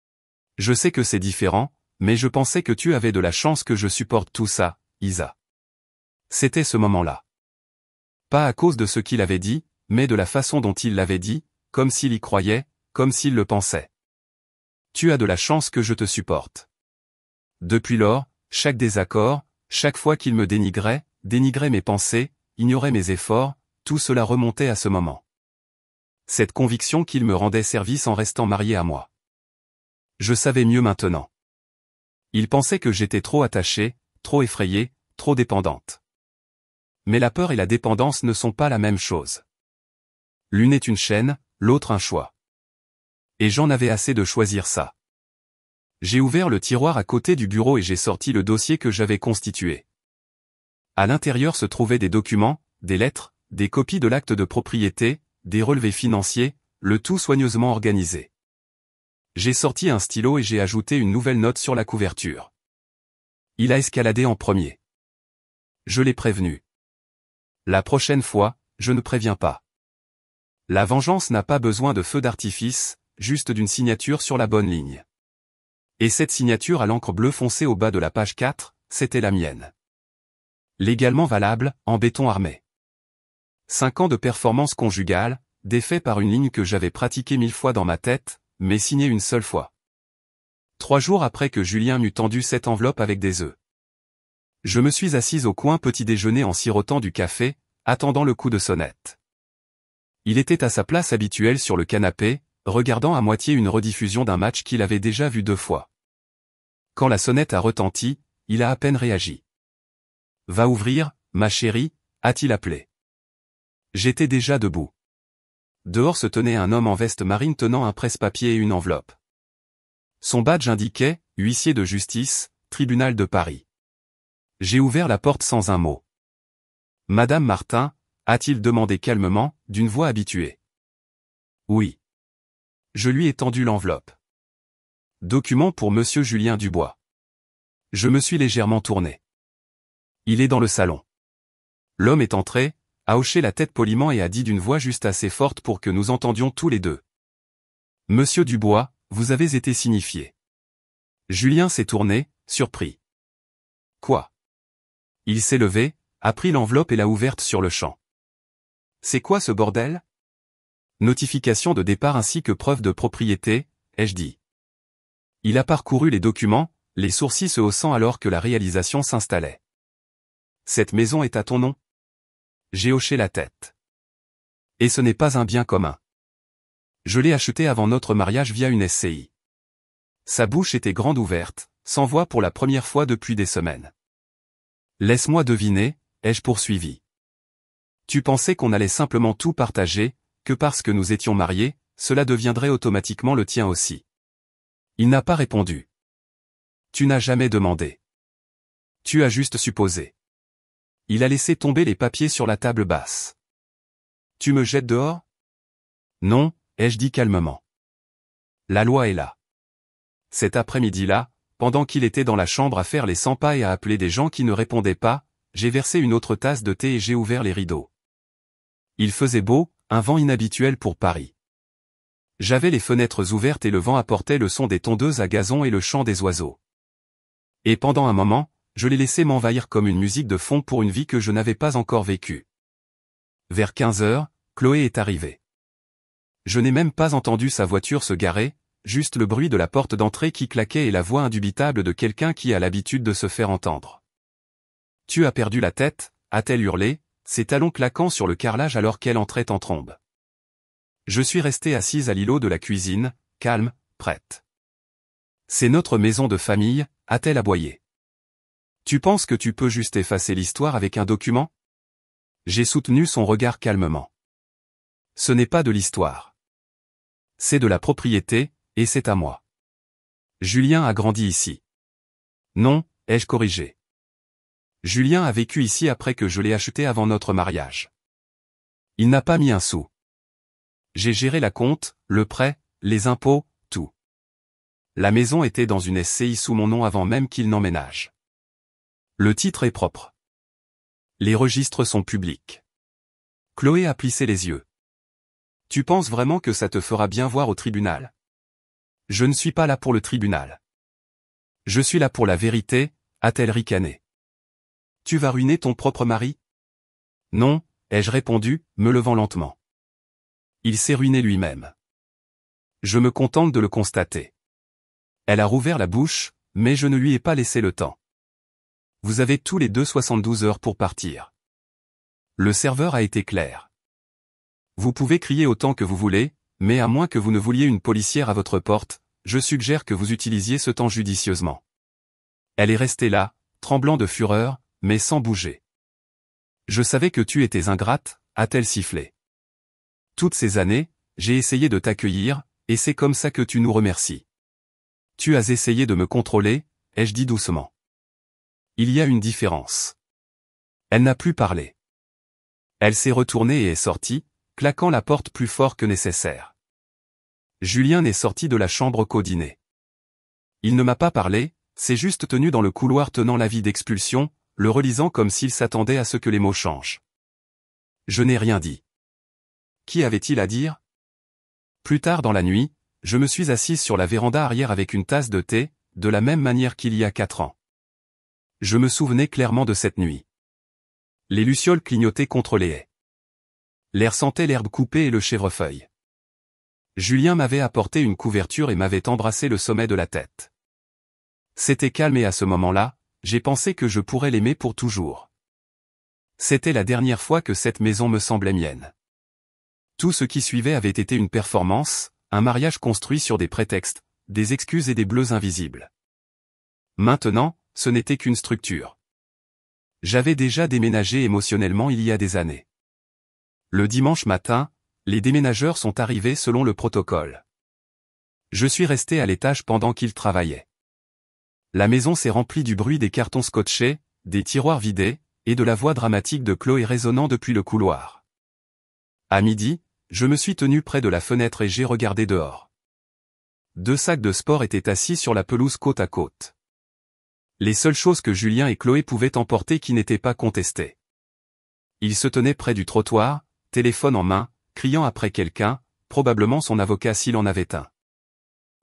« Je sais que c'est différent, mais je pensais que tu avais de la chance que je supporte tout ça, Isa. » C'était ce moment-là. Pas à cause de ce qu'il avait dit, mais de la façon dont il l'avait dit, comme s'il y croyait, comme s'il le pensait. Tu as de la chance que je te supporte. Depuis lors, chaque désaccord, chaque fois qu'il me dénigrait mes pensées, ignorait mes efforts, tout cela remontait à ce moment. Cette conviction qu'il me rendait service en restant marié à moi. Je savais mieux maintenant. Il pensait que j'étais trop attachée, trop effrayée, trop dépendante. Mais la peur et la dépendance ne sont pas la même chose. L'une est une chaîne, l'autre un choix. Et j'en avais assez de choisir ça. J'ai ouvert le tiroir à côté du bureau et j'ai sorti le dossier que j'avais constitué. À l'intérieur se trouvaient des documents, des lettres, des copies de l'acte de propriété, des relevés financiers, le tout soigneusement organisé. J'ai sorti un stylo et j'ai ajouté une nouvelle note sur la couverture. Il a escaladé en premier. Je l'ai prévenu. La prochaine fois, je ne préviens pas. La vengeance n'a pas besoin de feu d'artifice, juste d'une signature sur la bonne ligne. Et cette signature à l'encre bleue foncée au bas de la page 4, c'était la mienne. Légalement valable, en béton armé. 5 ans de performance conjugale, défait par une ligne que j'avais pratiquée 1000 fois dans ma tête, mais signée une seule fois. 3 jours après que Julien m'eut tendu cette enveloppe avec des œufs. Je me suis assise au coin petit déjeuner en sirotant du café, attendant le coup de sonnette. Il était à sa place habituelle sur le canapé, regardant à moitié une rediffusion d'un match qu'il avait déjà vu 2 fois. Quand la sonnette a retenti, il a à peine réagi. « Va ouvrir, ma chérie » a-t-il appelé. J'étais déjà debout. Dehors se tenait un homme en veste marine tenant un presse-papier et une enveloppe. Son badge indiquait « Huissier de justice, tribunal de Paris ». J'ai ouvert la porte sans un mot. « Madame Martin » a-t-il demandé calmement, d'une voix habituée. « Oui. » Je lui ai tendu l'enveloppe. « Document pour Monsieur Julien Dubois. » Je me suis légèrement tourné. Il est dans le salon. L'homme est entré, a hoché la tête poliment et a dit d'une voix juste assez forte pour que nous entendions tous les deux. « Monsieur Dubois, vous avez été signifié. » Julien s'est tourné, surpris. « Quoi ?» Il s'est levé, a pris l'enveloppe et l'a ouverte sur le champ. « C'est quoi ce bordel ? » Notification de départ ainsi que preuve de propriété, ai-je dit. Il a parcouru les documents, les sourcils se haussant alors que la réalisation s'installait. « Cette maison est à ton nom ? » J'ai hoché la tête. « Et ce n'est pas un bien commun. » Je l'ai acheté avant notre mariage via une SCI. Sa bouche était grande ouverte, sans voix pour la première fois depuis des semaines. Laisse-moi deviner, ai-je poursuivi. Tu pensais qu'on allait simplement tout partager, que parce que nous étions mariés, cela deviendrait automatiquement le tien aussi. Il n'a pas répondu. Tu n'as jamais demandé. Tu as juste supposé. Il a laissé tomber les papiers sur la table basse. Tu me jettes dehors? Non, ai-je dit calmement. La loi est là. Cet après-midi-là, pendant qu'il était dans la chambre à faire les 100 pas et à appeler des gens qui ne répondaient pas, j'ai versé une autre tasse de thé et j'ai ouvert les rideaux. Il faisait beau, un vent inhabituel pour Paris. J'avais les fenêtres ouvertes et le vent apportait le son des tondeuses à gazon et le chant des oiseaux. Et pendant un moment, je l'ai laissé m'envahir comme une musique de fond pour une vie que je n'avais pas encore vécue. Vers 15 heures, Chloé est arrivée. Je n'ai même pas entendu sa voiture se garer, juste le bruit de la porte d'entrée qui claquait et la voix indubitable de quelqu'un qui a l'habitude de se faire entendre. « Tu as perdu la tête » a-t-elle hurlé, ses talons claquant sur le carrelage alors qu'elle entrait en trombe. Je suis resté assise à l'îlot de la cuisine, calme, prête. « C'est notre maison de famille » a-t-elle aboyé. « Tu penses que tu peux juste effacer l'histoire avec un document ?» J'ai soutenu son regard calmement. « Ce n'est pas de l'histoire. C'est de la propriété, et c'est à moi. Julien a grandi ici. Non, ai-je corrigé. Julien a vécu ici après que je l'ai acheté avant notre mariage. Il n'a pas mis un sou. J'ai géré la compte, le prêt, les impôts, tout. La maison était dans une SCI sous mon nom avant même qu'il n'emménage. Le titre est propre. Les registres sont publics. Chloé a plissé les yeux. Tu penses vraiment que ça te fera bien voir au tribunal? Je ne suis pas là pour le tribunal. Je suis là pour la vérité, a-t-elle ricané. Tu vas ruiner ton propre mari? Non, ai-je répondu, me levant lentement. Il s'est ruiné lui-même. Je me contente de le constater. Elle a rouvert la bouche, mais je ne lui ai pas laissé le temps. Vous avez tous les deux 72 heures pour partir. Le serveur a été clair. Vous pouvez crier autant que vous voulez, mais à moins que vous ne vouliez une policière à votre porte, je suggère que vous utilisiez ce temps judicieusement. Elle est restée là, tremblant de fureur, mais sans bouger. Je savais que tu étais ingrate, a-t-elle sifflé. Toutes ces années, j'ai essayé de t'accueillir, et c'est comme ça que tu nous remercies. Tu as essayé de me contrôler, ai-je dit doucement. Il y a une différence. Elle n'a plus parlé. Elle s'est retournée et est sortie, claquant la porte plus fort que nécessaire. Julien n'est sorti de la chambre qu'au dîner. Il ne m'a pas parlé, s'est juste tenu dans le couloir tenant l'avis d'expulsion, le relisant comme s'il s'attendait à ce que les mots changent. Je n'ai rien dit. Qu'y avait-il à dire? Plus tard dans la nuit, je me suis assise sur la véranda arrière avec une tasse de thé, de la même manière qu'il y a 4 ans. Je me souvenais clairement de cette nuit. Les lucioles clignotaient contre les haies. L'air sentait l'herbe coupée et le chèvrefeuille. Julien m'avait apporté une couverture et m'avait embrassé le sommet de la tête. C'était calme et à ce moment-là, j'ai pensé que je pourrais l'aimer pour toujours. C'était la dernière fois que cette maison me semblait mienne. Tout ce qui suivait avait été une performance, un mariage construit sur des prétextes, des excuses et des bleus invisibles. Maintenant, ce n'était qu'une structure. J'avais déjà déménagé émotionnellement il y a des années. Le dimanche matin, les déménageurs sont arrivés selon le protocole. Je suis resté à l'étage pendant qu'ils travaillaient. La maison s'est remplie du bruit des cartons scotchés, des tiroirs vidés, et de la voix dramatique de Chloé résonnant depuis le couloir. À midi, je me suis tenu près de la fenêtre et j'ai regardé dehors. 2 sacs de sport étaient assis sur la pelouse côte à côte. Les seules choses que Julien et Chloé pouvaient emporter qui n'étaient pas contestées. Ils se tenaient près du trottoir, téléphone en main, criant après quelqu'un, probablement son avocat s'il en avait un.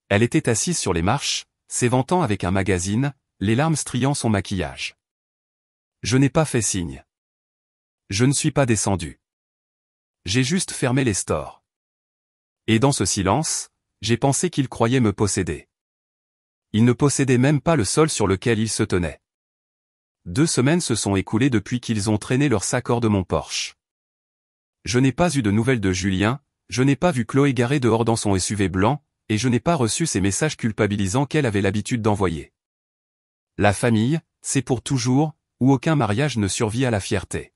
Elle était assise sur les marches, s'éventant avec un magazine, les larmes striant son maquillage. Je n'ai pas fait signe. Je ne suis pas descendu. J'ai juste fermé les stores. Et dans ce silence, j'ai pensé qu'il croyait me posséder. Il ne possédait même pas le sol sur lequel il se tenait. 2 semaines se sont écoulées depuis qu'ils ont traîné leur sac hors de mon porche. Je n'ai pas eu de nouvelles de Julien, je n'ai pas vu Chloé garée dehors dans son SUV blanc, et je n'ai pas reçu ces messages culpabilisants qu'elle avait l'habitude d'envoyer. La famille, c'est pour toujours, où aucun mariage ne survit à la fierté.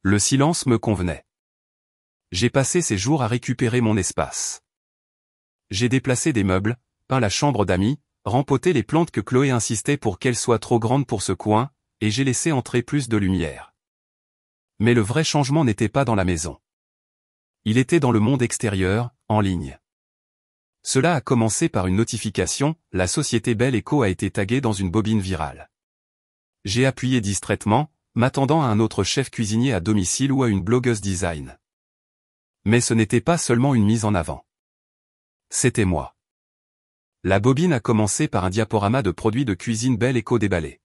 Le silence me convenait. J'ai passé ces jours à récupérer mon espace. J'ai déplacé des meubles, peint la chambre d'amis, rempoté les plantes que Chloé insistait pour qu'elles soient trop grandes pour ce coin, et j'ai laissé entrer plus de lumière. Mais le vrai changement n'était pas dans la maison. Il était dans le monde extérieur, en ligne. Cela a commencé par une notification, la société Belle Echo a été taguée dans une bobine virale. J'ai appuyé distraitement, m'attendant à un autre chef cuisinier à domicile ou à une blogueuse design. Mais ce n'était pas seulement une mise en avant. C'était moi. La bobine a commencé par un diaporama de produits de cuisine Belle Echo déballés.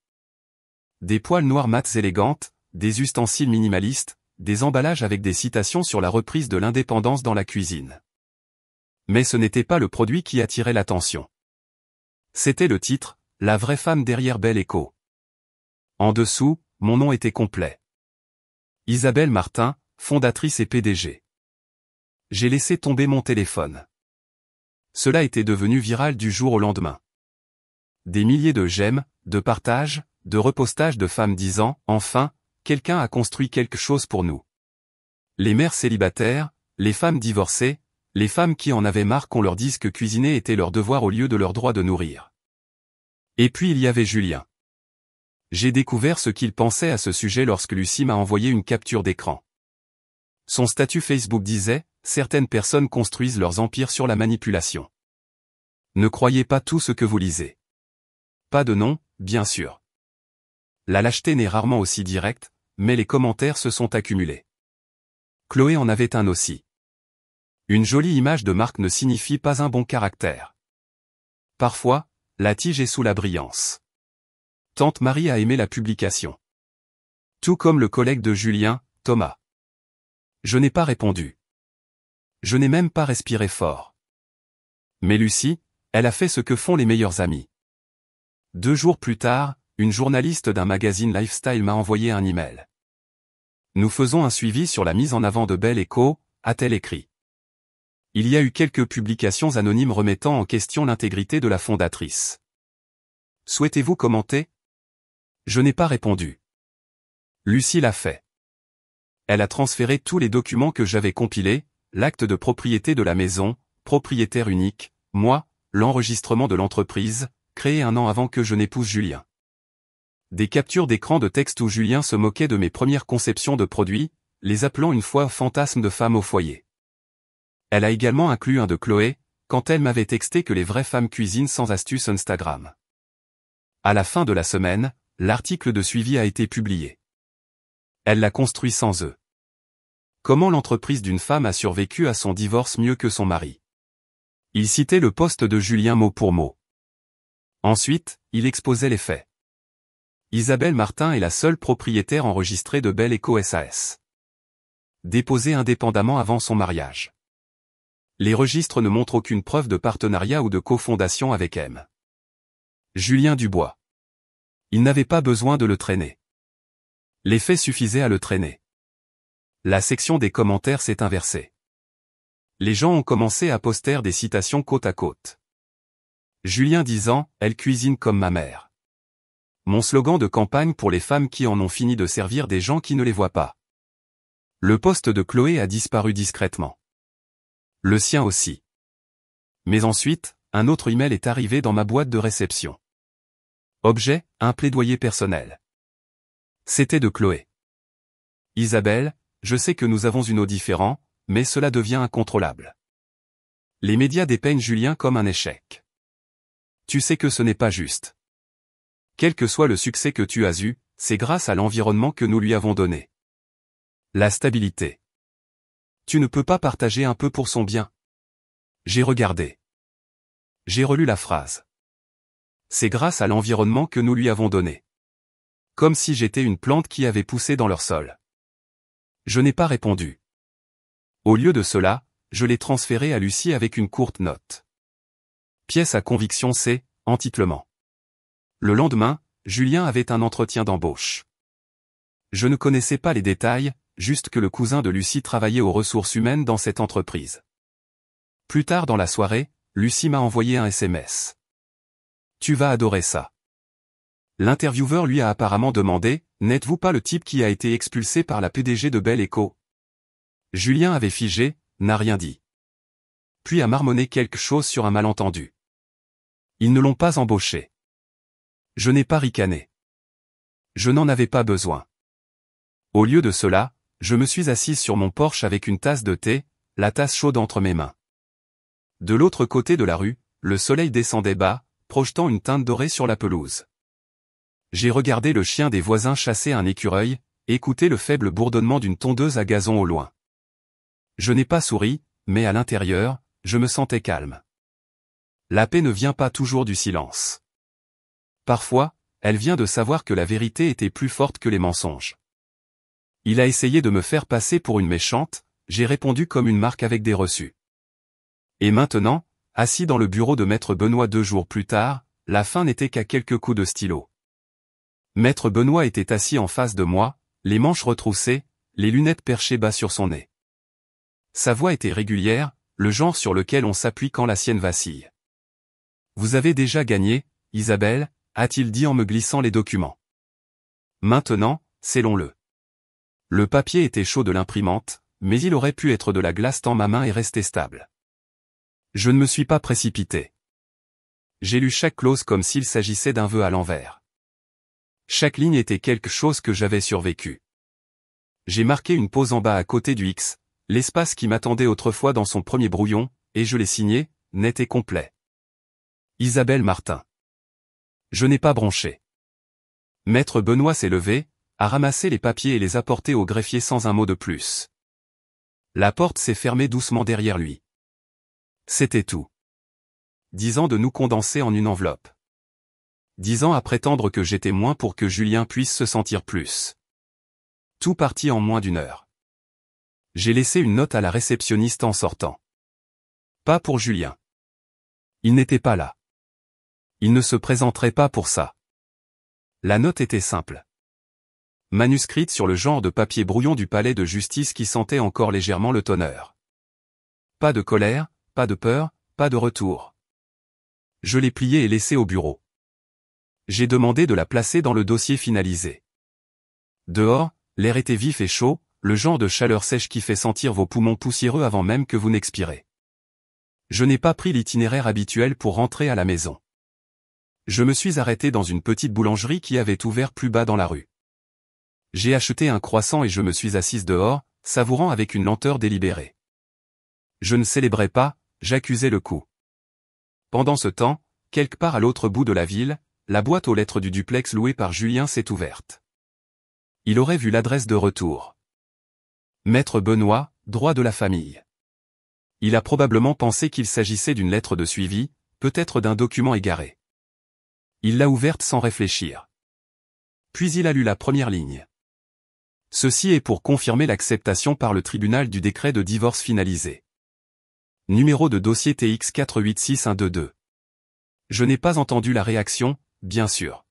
Des poêles noires mates élégantes, des ustensiles minimalistes, des emballages avec des citations sur la reprise de l'indépendance dans la cuisine. Mais ce n'était pas le produit qui attirait l'attention. C'était le titre, La vraie femme derrière Belle Echo. En dessous, mon nom était complet. Isabelle Martin, fondatrice et PDG. J'ai laissé tomber mon téléphone. Cela était devenu viral du jour au lendemain. Des milliers de j'aime, de partages, de repostages de femmes disant, enfin, quelqu'un a construit quelque chose pour nous. Les mères célibataires, les femmes divorcées, les femmes qui en avaient marre qu'on leur dise que cuisiner était leur devoir au lieu de leur droit de nourrir. Et puis il y avait Julien. J'ai découvert ce qu'il pensait à ce sujet lorsque Lucie m'a envoyé une capture d'écran. Son statut Facebook disait, « Certaines personnes construisent leurs empires sur la manipulation. Ne croyez pas tout ce que vous lisez. » Pas de nom, bien sûr. La lâcheté n'est rarement aussi directe, mais les commentaires se sont accumulés. Chloé en avait un aussi. Une jolie image de marque ne signifie pas un bon caractère. Parfois, la tige est sous la brillance. Tante Marie a aimé la publication. Tout comme le collègue de Julien, Thomas. Je n'ai pas répondu. Je n'ai même pas respiré fort. Mais Lucie, elle a fait ce que font les meilleurs amis. 2 jours plus tard, une journaliste d'un magazine Lifestyle m'a envoyé un email. Nous faisons un suivi sur la mise en avant de Belle Echo, a-t-elle écrit. Il y a eu quelques publications anonymes remettant en question l'intégrité de la fondatrice. Souhaitez-vous commenter? Je n'ai pas répondu. Lucie l'a fait. Elle a transféré tous les documents que j'avais compilés, l'acte de propriété de la maison, propriétaire unique, moi, l'enregistrement de l'entreprise, créé 1 an avant que je n'épouse Julien. Des captures d'écran de texte où Julien se moquait de mes premières conceptions de produits, les appelant une fois fantasmes de femmes au foyer. Elle a également inclus un de Chloé, quand elle m'avait texté que les vraies femmes cuisinent sans astuce Instagram. À la fin de la semaine, l'article de suivi a été publié. Elle l'a construit sans eux. Comment l'entreprise d'une femme a survécu à son divorce mieux que son mari. Il citait le post de Julien mot pour mot. Ensuite, il exposait les faits. Isabelle Martin est la seule propriétaire enregistrée de Belle Echo SAS. Déposée indépendamment avant son mariage. Les registres ne montrent aucune preuve de partenariat ou de cofondation avec M. Julien Dubois. Il n'avait pas besoin de le traîner. Les faits suffisaient à le traîner. La section des commentaires s'est inversée. Les gens ont commencé à poster des citations côte à côte. Julien disant, « Elle cuisine comme ma mère. » Mon slogan de campagne pour les femmes qui en ont fini de servir des gens qui ne les voient pas. Le post de Chloé a disparu discrètement. Le sien aussi. Mais ensuite, un autre email est arrivé dans ma boîte de réception. Objet, un plaidoyer personnel. C'était de Chloé. Isabelle, je sais que nous avons une eau différente, mais cela devient incontrôlable. Les médias dépeignent Julien comme un échec. Tu sais que ce n'est pas juste. Quel que soit le succès que tu as eu, c'est grâce à l'environnement que nous lui avons donné. La stabilité. Tu ne peux pas partager un peu pour son bien. J'ai regardé. J'ai relu la phrase. C'est grâce à l'environnement que nous lui avons donné. Comme si j'étais une plante qui avait poussé dans leur sol. Je n'ai pas répondu. Au lieu de cela, je l'ai transféré à Lucie avec une courte note. Pièce à conviction C, entitlement. Le lendemain, Julien avait un entretien d'embauche. Je ne connaissais pas les détails, juste que le cousin de Lucie travaillait aux ressources humaines dans cette entreprise. Plus tard dans la soirée, Lucie m'a envoyé un SMS. Tu vas adorer ça. L'intervieweur lui a apparemment demandé, n'êtes-vous pas le type qui a été expulsé par la PDG de Bell Echo? Julien avait figé, n'a rien dit. Puis a marmonné quelque chose sur un malentendu. Ils ne l'ont pas embauché. Je n'ai pas ricané. Je n'en avais pas besoin. Au lieu de cela, je me suis assise sur mon porche avec une tasse de thé, la tasse chaude entre mes mains. De l'autre côté de la rue, le soleil descendait bas, projetant une teinte dorée sur la pelouse. J'ai regardé le chien des voisins chasser un écureuil, écouté le faible bourdonnement d'une tondeuse à gazon au loin. Je n'ai pas souri, mais à l'intérieur, je me sentais calme. La paix ne vient pas toujours du silence. Parfois, elle vient de savoir que la vérité était plus forte que les mensonges. Il a essayé de me faire passer pour une méchante, j'ai répondu comme une marque avec des reçus. Et maintenant, assis dans le bureau de Maître Benoît 2 jours plus tard, la fin n'était qu'à quelques coups de stylo. Maître Benoît était assis en face de moi, les manches retroussées, les lunettes perchées bas sur son nez. Sa voix était régulière, le genre sur lequel on s'appuie quand la sienne vacille. « Vous avez déjà gagné, Isabelle » a-t-il dit en me glissant les documents. Maintenant, scellons-le. Le papier était chaud de l'imprimante, mais il aurait pu être de la glace tant ma main est restée stable. Je ne me suis pas précipité. J'ai lu chaque clause comme s'il s'agissait d'un vœu à l'envers. Chaque ligne était quelque chose que j'avais survécu. J'ai marqué une pause en bas à côté du X, l'espace qui m'attendait autrefois dans son premier brouillon, et je l'ai signé, net et complet. Isabelle Martin. Je n'ai pas bronché. Maître Benoît s'est levé, a ramassé les papiers et les a portés au greffier sans un mot de plus. La porte s'est fermée doucement derrière lui. C'était tout. 10 ans de nous condenser en une enveloppe. 10 ans à prétendre que j'étais moins pour que Julien puisse se sentir plus. Tout parti en moins d'une heure. J'ai laissé une note à la réceptionniste en sortant. Pas pour Julien. Il n'était pas là. Il ne se présenterait pas pour ça. La note était simple. Manuscrite sur le genre de papier brouillon du palais de justice qui sentait encore légèrement le tonneur. Pas de colère, pas de peur, pas de retour. Je l'ai pliée et laissée au bureau. J'ai demandé de la placer dans le dossier finalisé. Dehors, l'air était vif et chaud, le genre de chaleur sèche qui fait sentir vos poumons poussiéreux avant même que vous n'expirez. Je n'ai pas pris l'itinéraire habituel pour rentrer à la maison. Je me suis arrêté dans une petite boulangerie qui avait ouvert plus bas dans la rue. J'ai acheté un croissant et je me suis assise dehors, savourant avec une lenteur délibérée. Je ne célébrais pas, j'accusais le coup. Pendant ce temps, quelque part à l'autre bout de la ville, la boîte aux lettres du duplex loué par Julien s'est ouverte. Il aurait vu l'adresse de retour. Maître Benoît, droit de la famille. Il a probablement pensé qu'il s'agissait d'une lettre de suivi, peut-être d'un document égaré. Il l'a ouverte sans réfléchir. Puis il a lu la première ligne. Ceci est pour confirmer l'acceptation par le tribunal du décret de divorce finalisé. Numéro de dossier TX 486122. Je n'ai pas entendu la réaction, bien sûr.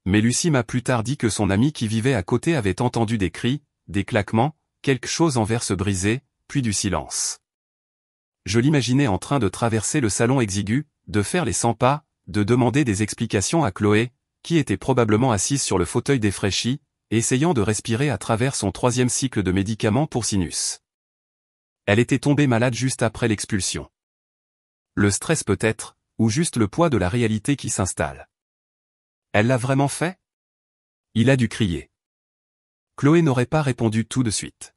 Mais Lucie m'a plus tard dit que son ami qui vivait à côté avait entendu des cris, des claquements, quelque chose en verre se briser, puis du silence. Je l'imaginais en train de traverser le salon exigu, de faire les 100 pas, de demander des explications à Chloé, qui était probablement assise sur le fauteuil défraîchi, essayant de respirer à travers son 3e cycle de médicaments pour sinus. Elle était tombée malade juste après l'expulsion. Le stress peut-être, ou juste le poids de la réalité qui s'installe. Elle l'a vraiment fait? Il a dû crier. Chloé n'aurait pas répondu tout de suite.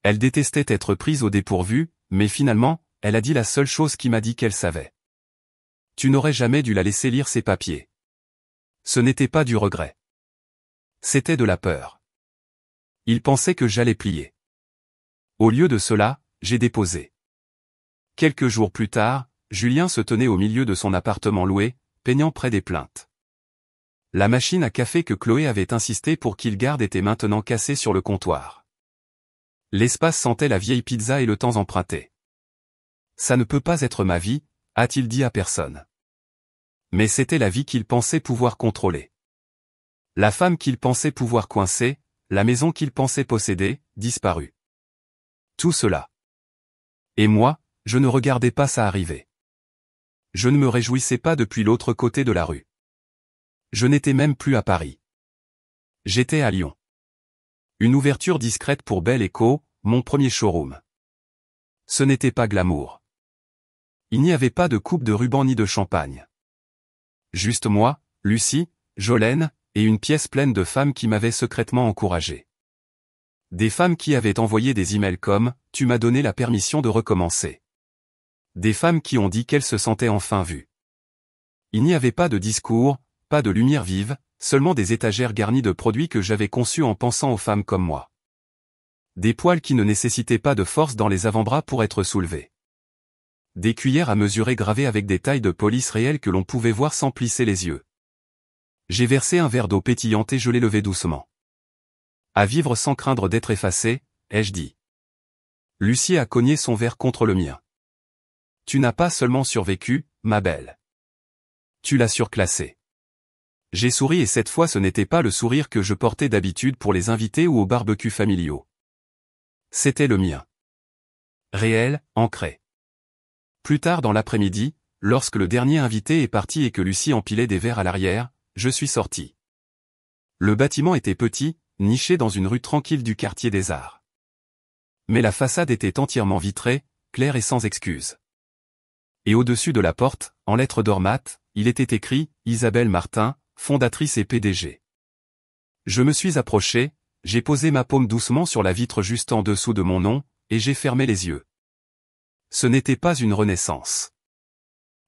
Elle détestait être prise au dépourvu, mais finalement, elle a dit la seule chose qui m'a dit qu'elle savait. Tu n'aurais jamais dû la laisser lire ses papiers. Ce n'était pas du regret. C'était de la peur. Il pensait que j'allais plier. Au lieu de cela, j'ai déposé. Quelques jours plus tard, Julien se tenait au milieu de son appartement loué, peignant près des plaintes. La machine à café que Chloé avait insisté pour qu'il garde était maintenant cassée sur le comptoir. L'espace sentait la vieille pizza et le temps emprunté. Ça ne peut pas être ma vie, a-t-il dit à personne. Mais c'était la vie qu'il pensait pouvoir contrôler. La femme qu'il pensait pouvoir coincer, la maison qu'il pensait posséder, disparut. Tout cela. Et moi, je ne regardais pas ça arriver. Je ne me réjouissais pas depuis l'autre côté de la rue. Je n'étais même plus à Paris. J'étais à Lyon. Une ouverture discrète pour Belle & Co, mon premier showroom. Ce n'était pas glamour. Il n'y avait pas de coupe de ruban ni de champagne. Juste moi, Lucie, Jolène, et une pièce pleine de femmes qui m'avaient secrètement encouragé. Des femmes qui avaient envoyé des emails comme « Tu m'as donné la permission de recommencer ». Des femmes qui ont dit qu'elles se sentaient enfin vues. Il n'y avait pas de discours, pas de lumière vive, seulement des étagères garnies de produits que j'avais conçus en pensant aux femmes comme moi. Des poils qui ne nécessitaient pas de force dans les avant-bras pour être soulevés. Des cuillères à mesurer gravées avec des tailles de police réelles que l'on pouvait voir sans plisser les yeux. J'ai versé un verre d'eau pétillante et je l'ai levé doucement. À vivre sans craindre d'être effacé, ai-je dit. Lucie a cogné son verre contre le mien. Tu n'as pas seulement survécu, ma belle. Tu l'as surclassé. J'ai souri et cette fois ce n'était pas le sourire que je portais d'habitude pour les invités ou aux barbecues familiaux. C'était le mien. Réel, ancré. Plus tard dans l'après-midi, lorsque le dernier invité est parti et que Lucie empilait des verres à l'arrière, je suis sorti. Le bâtiment était petit, niché dans une rue tranquille du quartier des Arts. Mais la façade était entièrement vitrée, claire et sans excuse. Et au-dessus de la porte, en lettres d'or mat, il était écrit « Isabelle Martin, fondatrice et PDG ». Je me suis approché, j'ai posé ma paume doucement sur la vitre juste en dessous de mon nom, et j'ai fermé les yeux. Ce n'était pas une renaissance.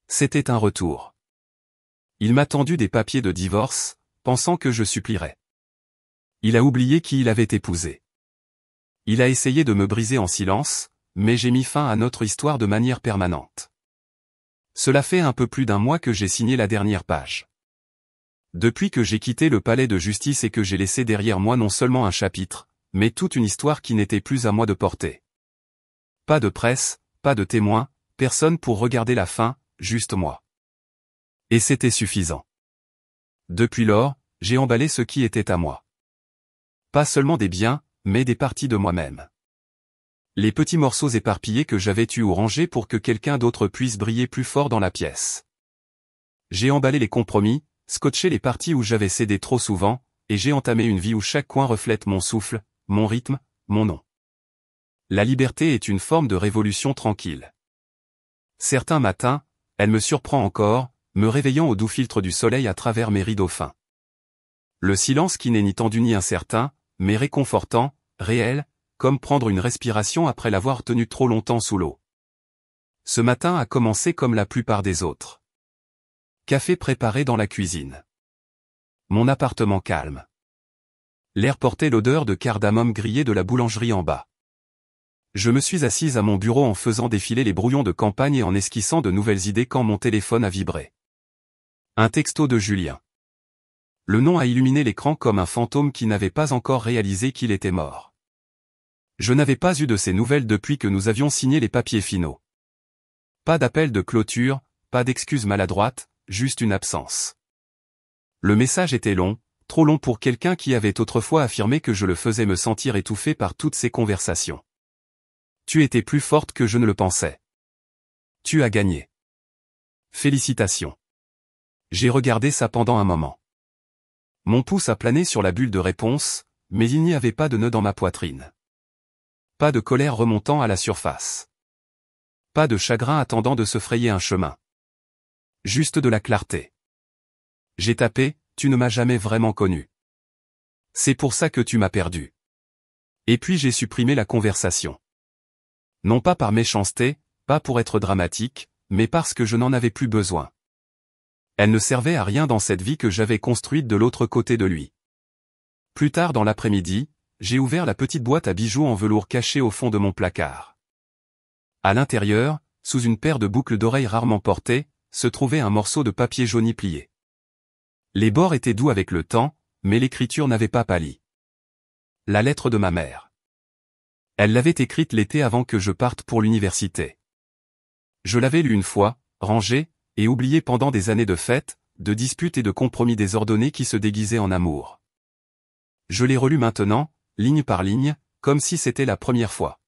C'était un retour. Il m'a tendu des papiers de divorce, pensant que je supplierais. Il a oublié qui il avait épousé. Il a essayé de me briser en silence, mais j'ai mis fin à notre histoire de manière permanente. Cela fait un peu plus d'un mois que j'ai signé la dernière page. Depuis que j'ai quitté le palais de justice et que j'ai laissé derrière moi non seulement un chapitre, mais toute une histoire qui n'était plus à moi de porter. Pas de presse, pas de témoins, personne pour regarder la fin, juste moi. Et c'était suffisant. Depuis lors, j'ai emballé ce qui était à moi. Pas seulement des biens, mais des parties de moi-même. Les petits morceaux éparpillés que j'avais tués ou rangés pour que quelqu'un d'autre puisse briller plus fort dans la pièce. J'ai emballé les compromis, scotché les parties où j'avais cédé trop souvent, et j'ai entamé une vie où chaque coin reflète mon souffle, mon rythme, mon nom. La liberté est une forme de révolution tranquille. Certains matins, elle me surprend encore, me réveillant au doux filtre du soleil à travers mes rideaux fins. Le silence qui n'est ni tendu ni incertain, mais réconfortant, réel, comme prendre une respiration après l'avoir tenu trop longtemps sous l'eau. Ce matin a commencé comme la plupart des autres. Café préparé dans la cuisine. Mon appartement calme. L'air portait l'odeur de cardamome grillé de la boulangerie en bas. Je me suis assise à mon bureau en faisant défiler les brouillons de campagne et en esquissant de nouvelles idées quand mon téléphone a vibré. Un texto de Julien. Le nom a illuminé l'écran comme un fantôme qui n'avait pas encore réalisé qu'il était mort. Je n'avais pas eu de ses nouvelles depuis que nous avions signé les papiers finaux. Pas d'appel de clôture, pas d'excuses maladroites, juste une absence. Le message était long, trop long pour quelqu'un qui avait autrefois affirmé que je le faisais me sentir étouffé par toutes ces conversations. Tu étais plus forte que je ne le pensais. Tu as gagné. Félicitations. J'ai regardé ça pendant un moment. Mon pouce a plané sur la bulle de réponse, mais il n'y avait pas de nœud dans ma poitrine. Pas de colère remontant à la surface. Pas de chagrin attendant de se frayer un chemin. Juste de la clarté. J'ai tapé, tu ne m'as jamais vraiment connu. C'est pour ça que tu m'as perdu. Et puis j'ai supprimé la conversation. Non pas par méchanceté, pas pour être dramatique, mais parce que je n'en avais plus besoin. Elle ne servait à rien dans cette vie que j'avais construite de l'autre côté de lui. Plus tard dans l'après-midi, j'ai ouvert la petite boîte à bijoux en velours cachée au fond de mon placard. À l'intérieur, sous une paire de boucles d'oreilles rarement portées, se trouvait un morceau de papier jauni plié. Les bords étaient doux avec le temps, mais l'écriture n'avait pas pâli. La lettre de ma mère. Elle l'avait écrite l'été avant que je parte pour l'université. Je l'avais lue une fois, rangée, et oubliée pendant des années de fêtes, de disputes et de compromis désordonnés qui se déguisaient en amour. Je l'ai relu maintenant, ligne par ligne, comme si c'était la première fois.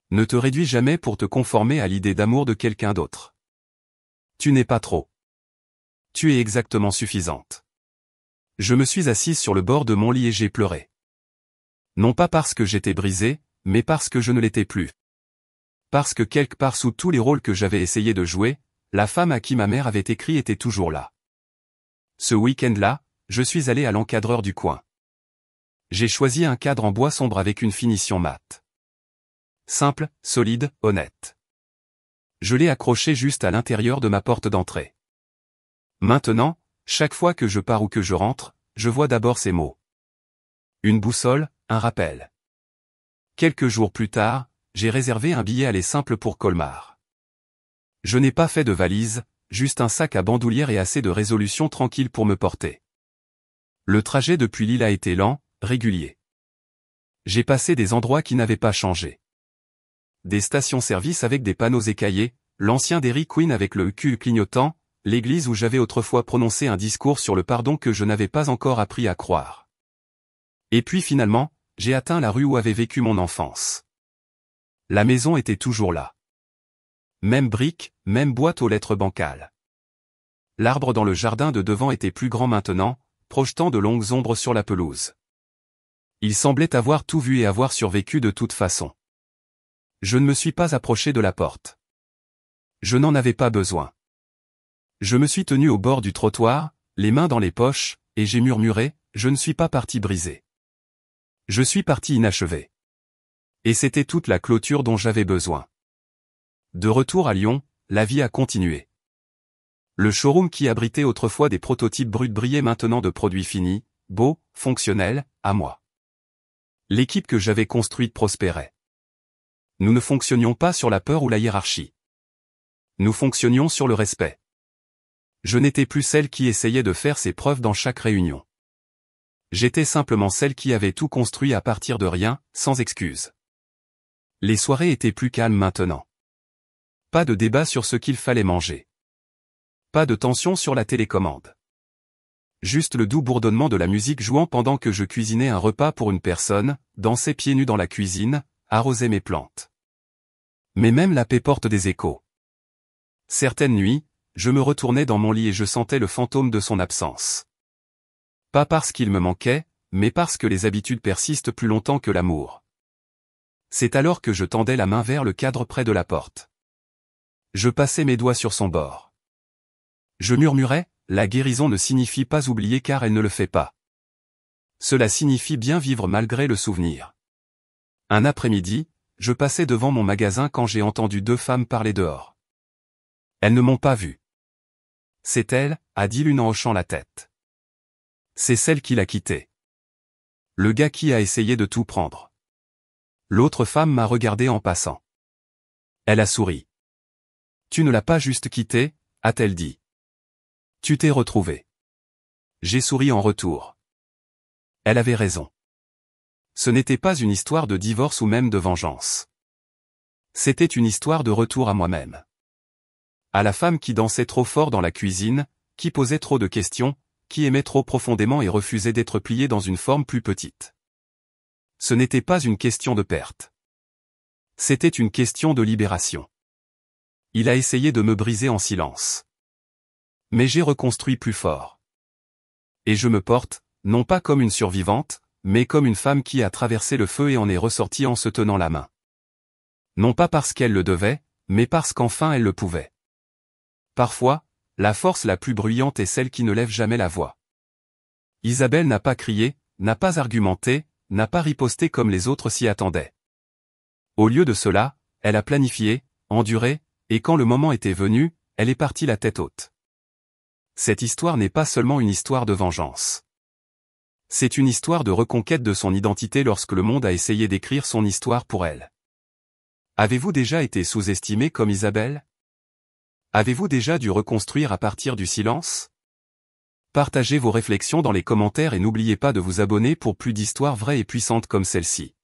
Ne te réduis jamais pour te conformer à l'idée d'amour de quelqu'un d'autre. Tu n'es pas trop. Tu es exactement suffisante. Je me suis assise sur le bord de mon lit et j'ai pleuré. Non pas parce que j'étais brisée, mais parce que je ne l'étais plus. Parce que quelque part sous tous les rôles que j'avais essayé de jouer, la femme à qui ma mère avait écrit était toujours là. Ce week-end-là, je suis allé à l'encadreur du coin. J'ai choisi un cadre en bois sombre avec une finition mate. Simple, solide, honnête. Je l'ai accroché juste à l'intérieur de ma porte d'entrée. Maintenant, chaque fois que je pars ou que je rentre, je vois d'abord ces mots. Une boussole, un rappel. Quelques jours plus tard, j'ai réservé un billet aller simple pour Colmar. Je n'ai pas fait de valise, juste un sac à bandoulière et assez de résolution tranquille pour me porter. Le trajet depuis Lille a été lent, régulier. J'ai passé des endroits qui n'avaient pas changé. Des stations-service avec des panneaux écaillés, l'ancien Dairy Queen avec le cul clignotant, l'église où j'avais autrefois prononcé un discours sur le pardon que je n'avais pas encore appris à croire. Et puis finalement, j'ai atteint la rue où avait vécu mon enfance. La maison était toujours là. Même brique, même boîte aux lettres bancales. L'arbre dans le jardin de devant était plus grand maintenant, projetant de longues ombres sur la pelouse. Il semblait avoir tout vu et avoir survécu de toute façon. Je ne me suis pas approché de la porte. Je n'en avais pas besoin. Je me suis tenu au bord du trottoir, les mains dans les poches, et j'ai murmuré, je ne suis pas parti brisé. Je suis parti inachevé. Et c'était toute la clôture dont j'avais besoin. De retour à Lyon, la vie a continué. Le showroom qui abritait autrefois des prototypes bruts brillait maintenant de produits finis, beaux, fonctionnels, à moi. L'équipe que j'avais construite prospérait. Nous ne fonctionnions pas sur la peur ou la hiérarchie. Nous fonctionnions sur le respect. Je n'étais plus celle qui essayait de faire ses preuves dans chaque réunion. J'étais simplement celle qui avait tout construit à partir de rien, sans excuse. Les soirées étaient plus calmes maintenant. Pas de débat sur ce qu'il fallait manger. Pas de tension sur la télécommande. Juste le doux bourdonnement de la musique jouant pendant que je cuisinais un repas pour une personne, dansais pieds nus dans la cuisine, arrosais mes plantes. Mais même la paix porte des échos. Certaines nuits, je me retournais dans mon lit et je sentais le fantôme de son absence. Pas parce qu'il me manquait, mais parce que les habitudes persistent plus longtemps que l'amour. C'est alors que je tendais la main vers le cadre près de la porte. Je passais mes doigts sur son bord. Je murmurais, la guérison ne signifie pas oublier car elle ne le fait pas. Cela signifie bien vivre malgré le souvenir. Un après-midi, je passais devant mon magasin quand j'ai entendu deux femmes parler dehors. Elles ne m'ont pas vu. C'est elle, a dit l'une en hochant la tête. C'est celle qui l'a quitté. Le gars qui a essayé de tout prendre. L'autre femme m'a regardé en passant. Elle a souri. Tu ne l'as pas juste quitté, a-t-elle dit. Tu t'es retrouvé. J'ai souri en retour. Elle avait raison. Ce n'était pas une histoire de divorce ou même de vengeance. C'était une histoire de retour à moi-même. À la femme qui dansait trop fort dans la cuisine, qui posait trop de questions, qui aimait trop profondément et refusait d'être pliée dans une forme plus petite. Ce n'était pas une question de perte. C'était une question de libération. Il a essayé de me briser en silence. Mais j'ai reconstruit plus fort. Et je me porte, non pas comme une survivante, mais comme une femme qui a traversé le feu et en est ressortie en se tenant la main. Non pas parce qu'elle le devait, mais parce qu'enfin elle le pouvait. Parfois, la force la plus bruyante est celle qui ne lève jamais la voix. Isabelle n'a pas crié, n'a pas argumenté, n'a pas riposté comme les autres s'y attendaient. Au lieu de cela, elle a planifié, enduré, et quand le moment était venu, elle est partie la tête haute. Cette histoire n'est pas seulement une histoire de vengeance. C'est une histoire de reconquête de son identité lorsque le monde a essayé d'écrire son histoire pour elle. Avez-vous déjà été sous-estimé comme Isabelle? Avez-vous déjà dû reconstruire à partir du silence? Partagez vos réflexions dans les commentaires et n'oubliez pas de vous abonner pour plus d'histoires vraies et puissantes comme celle-ci.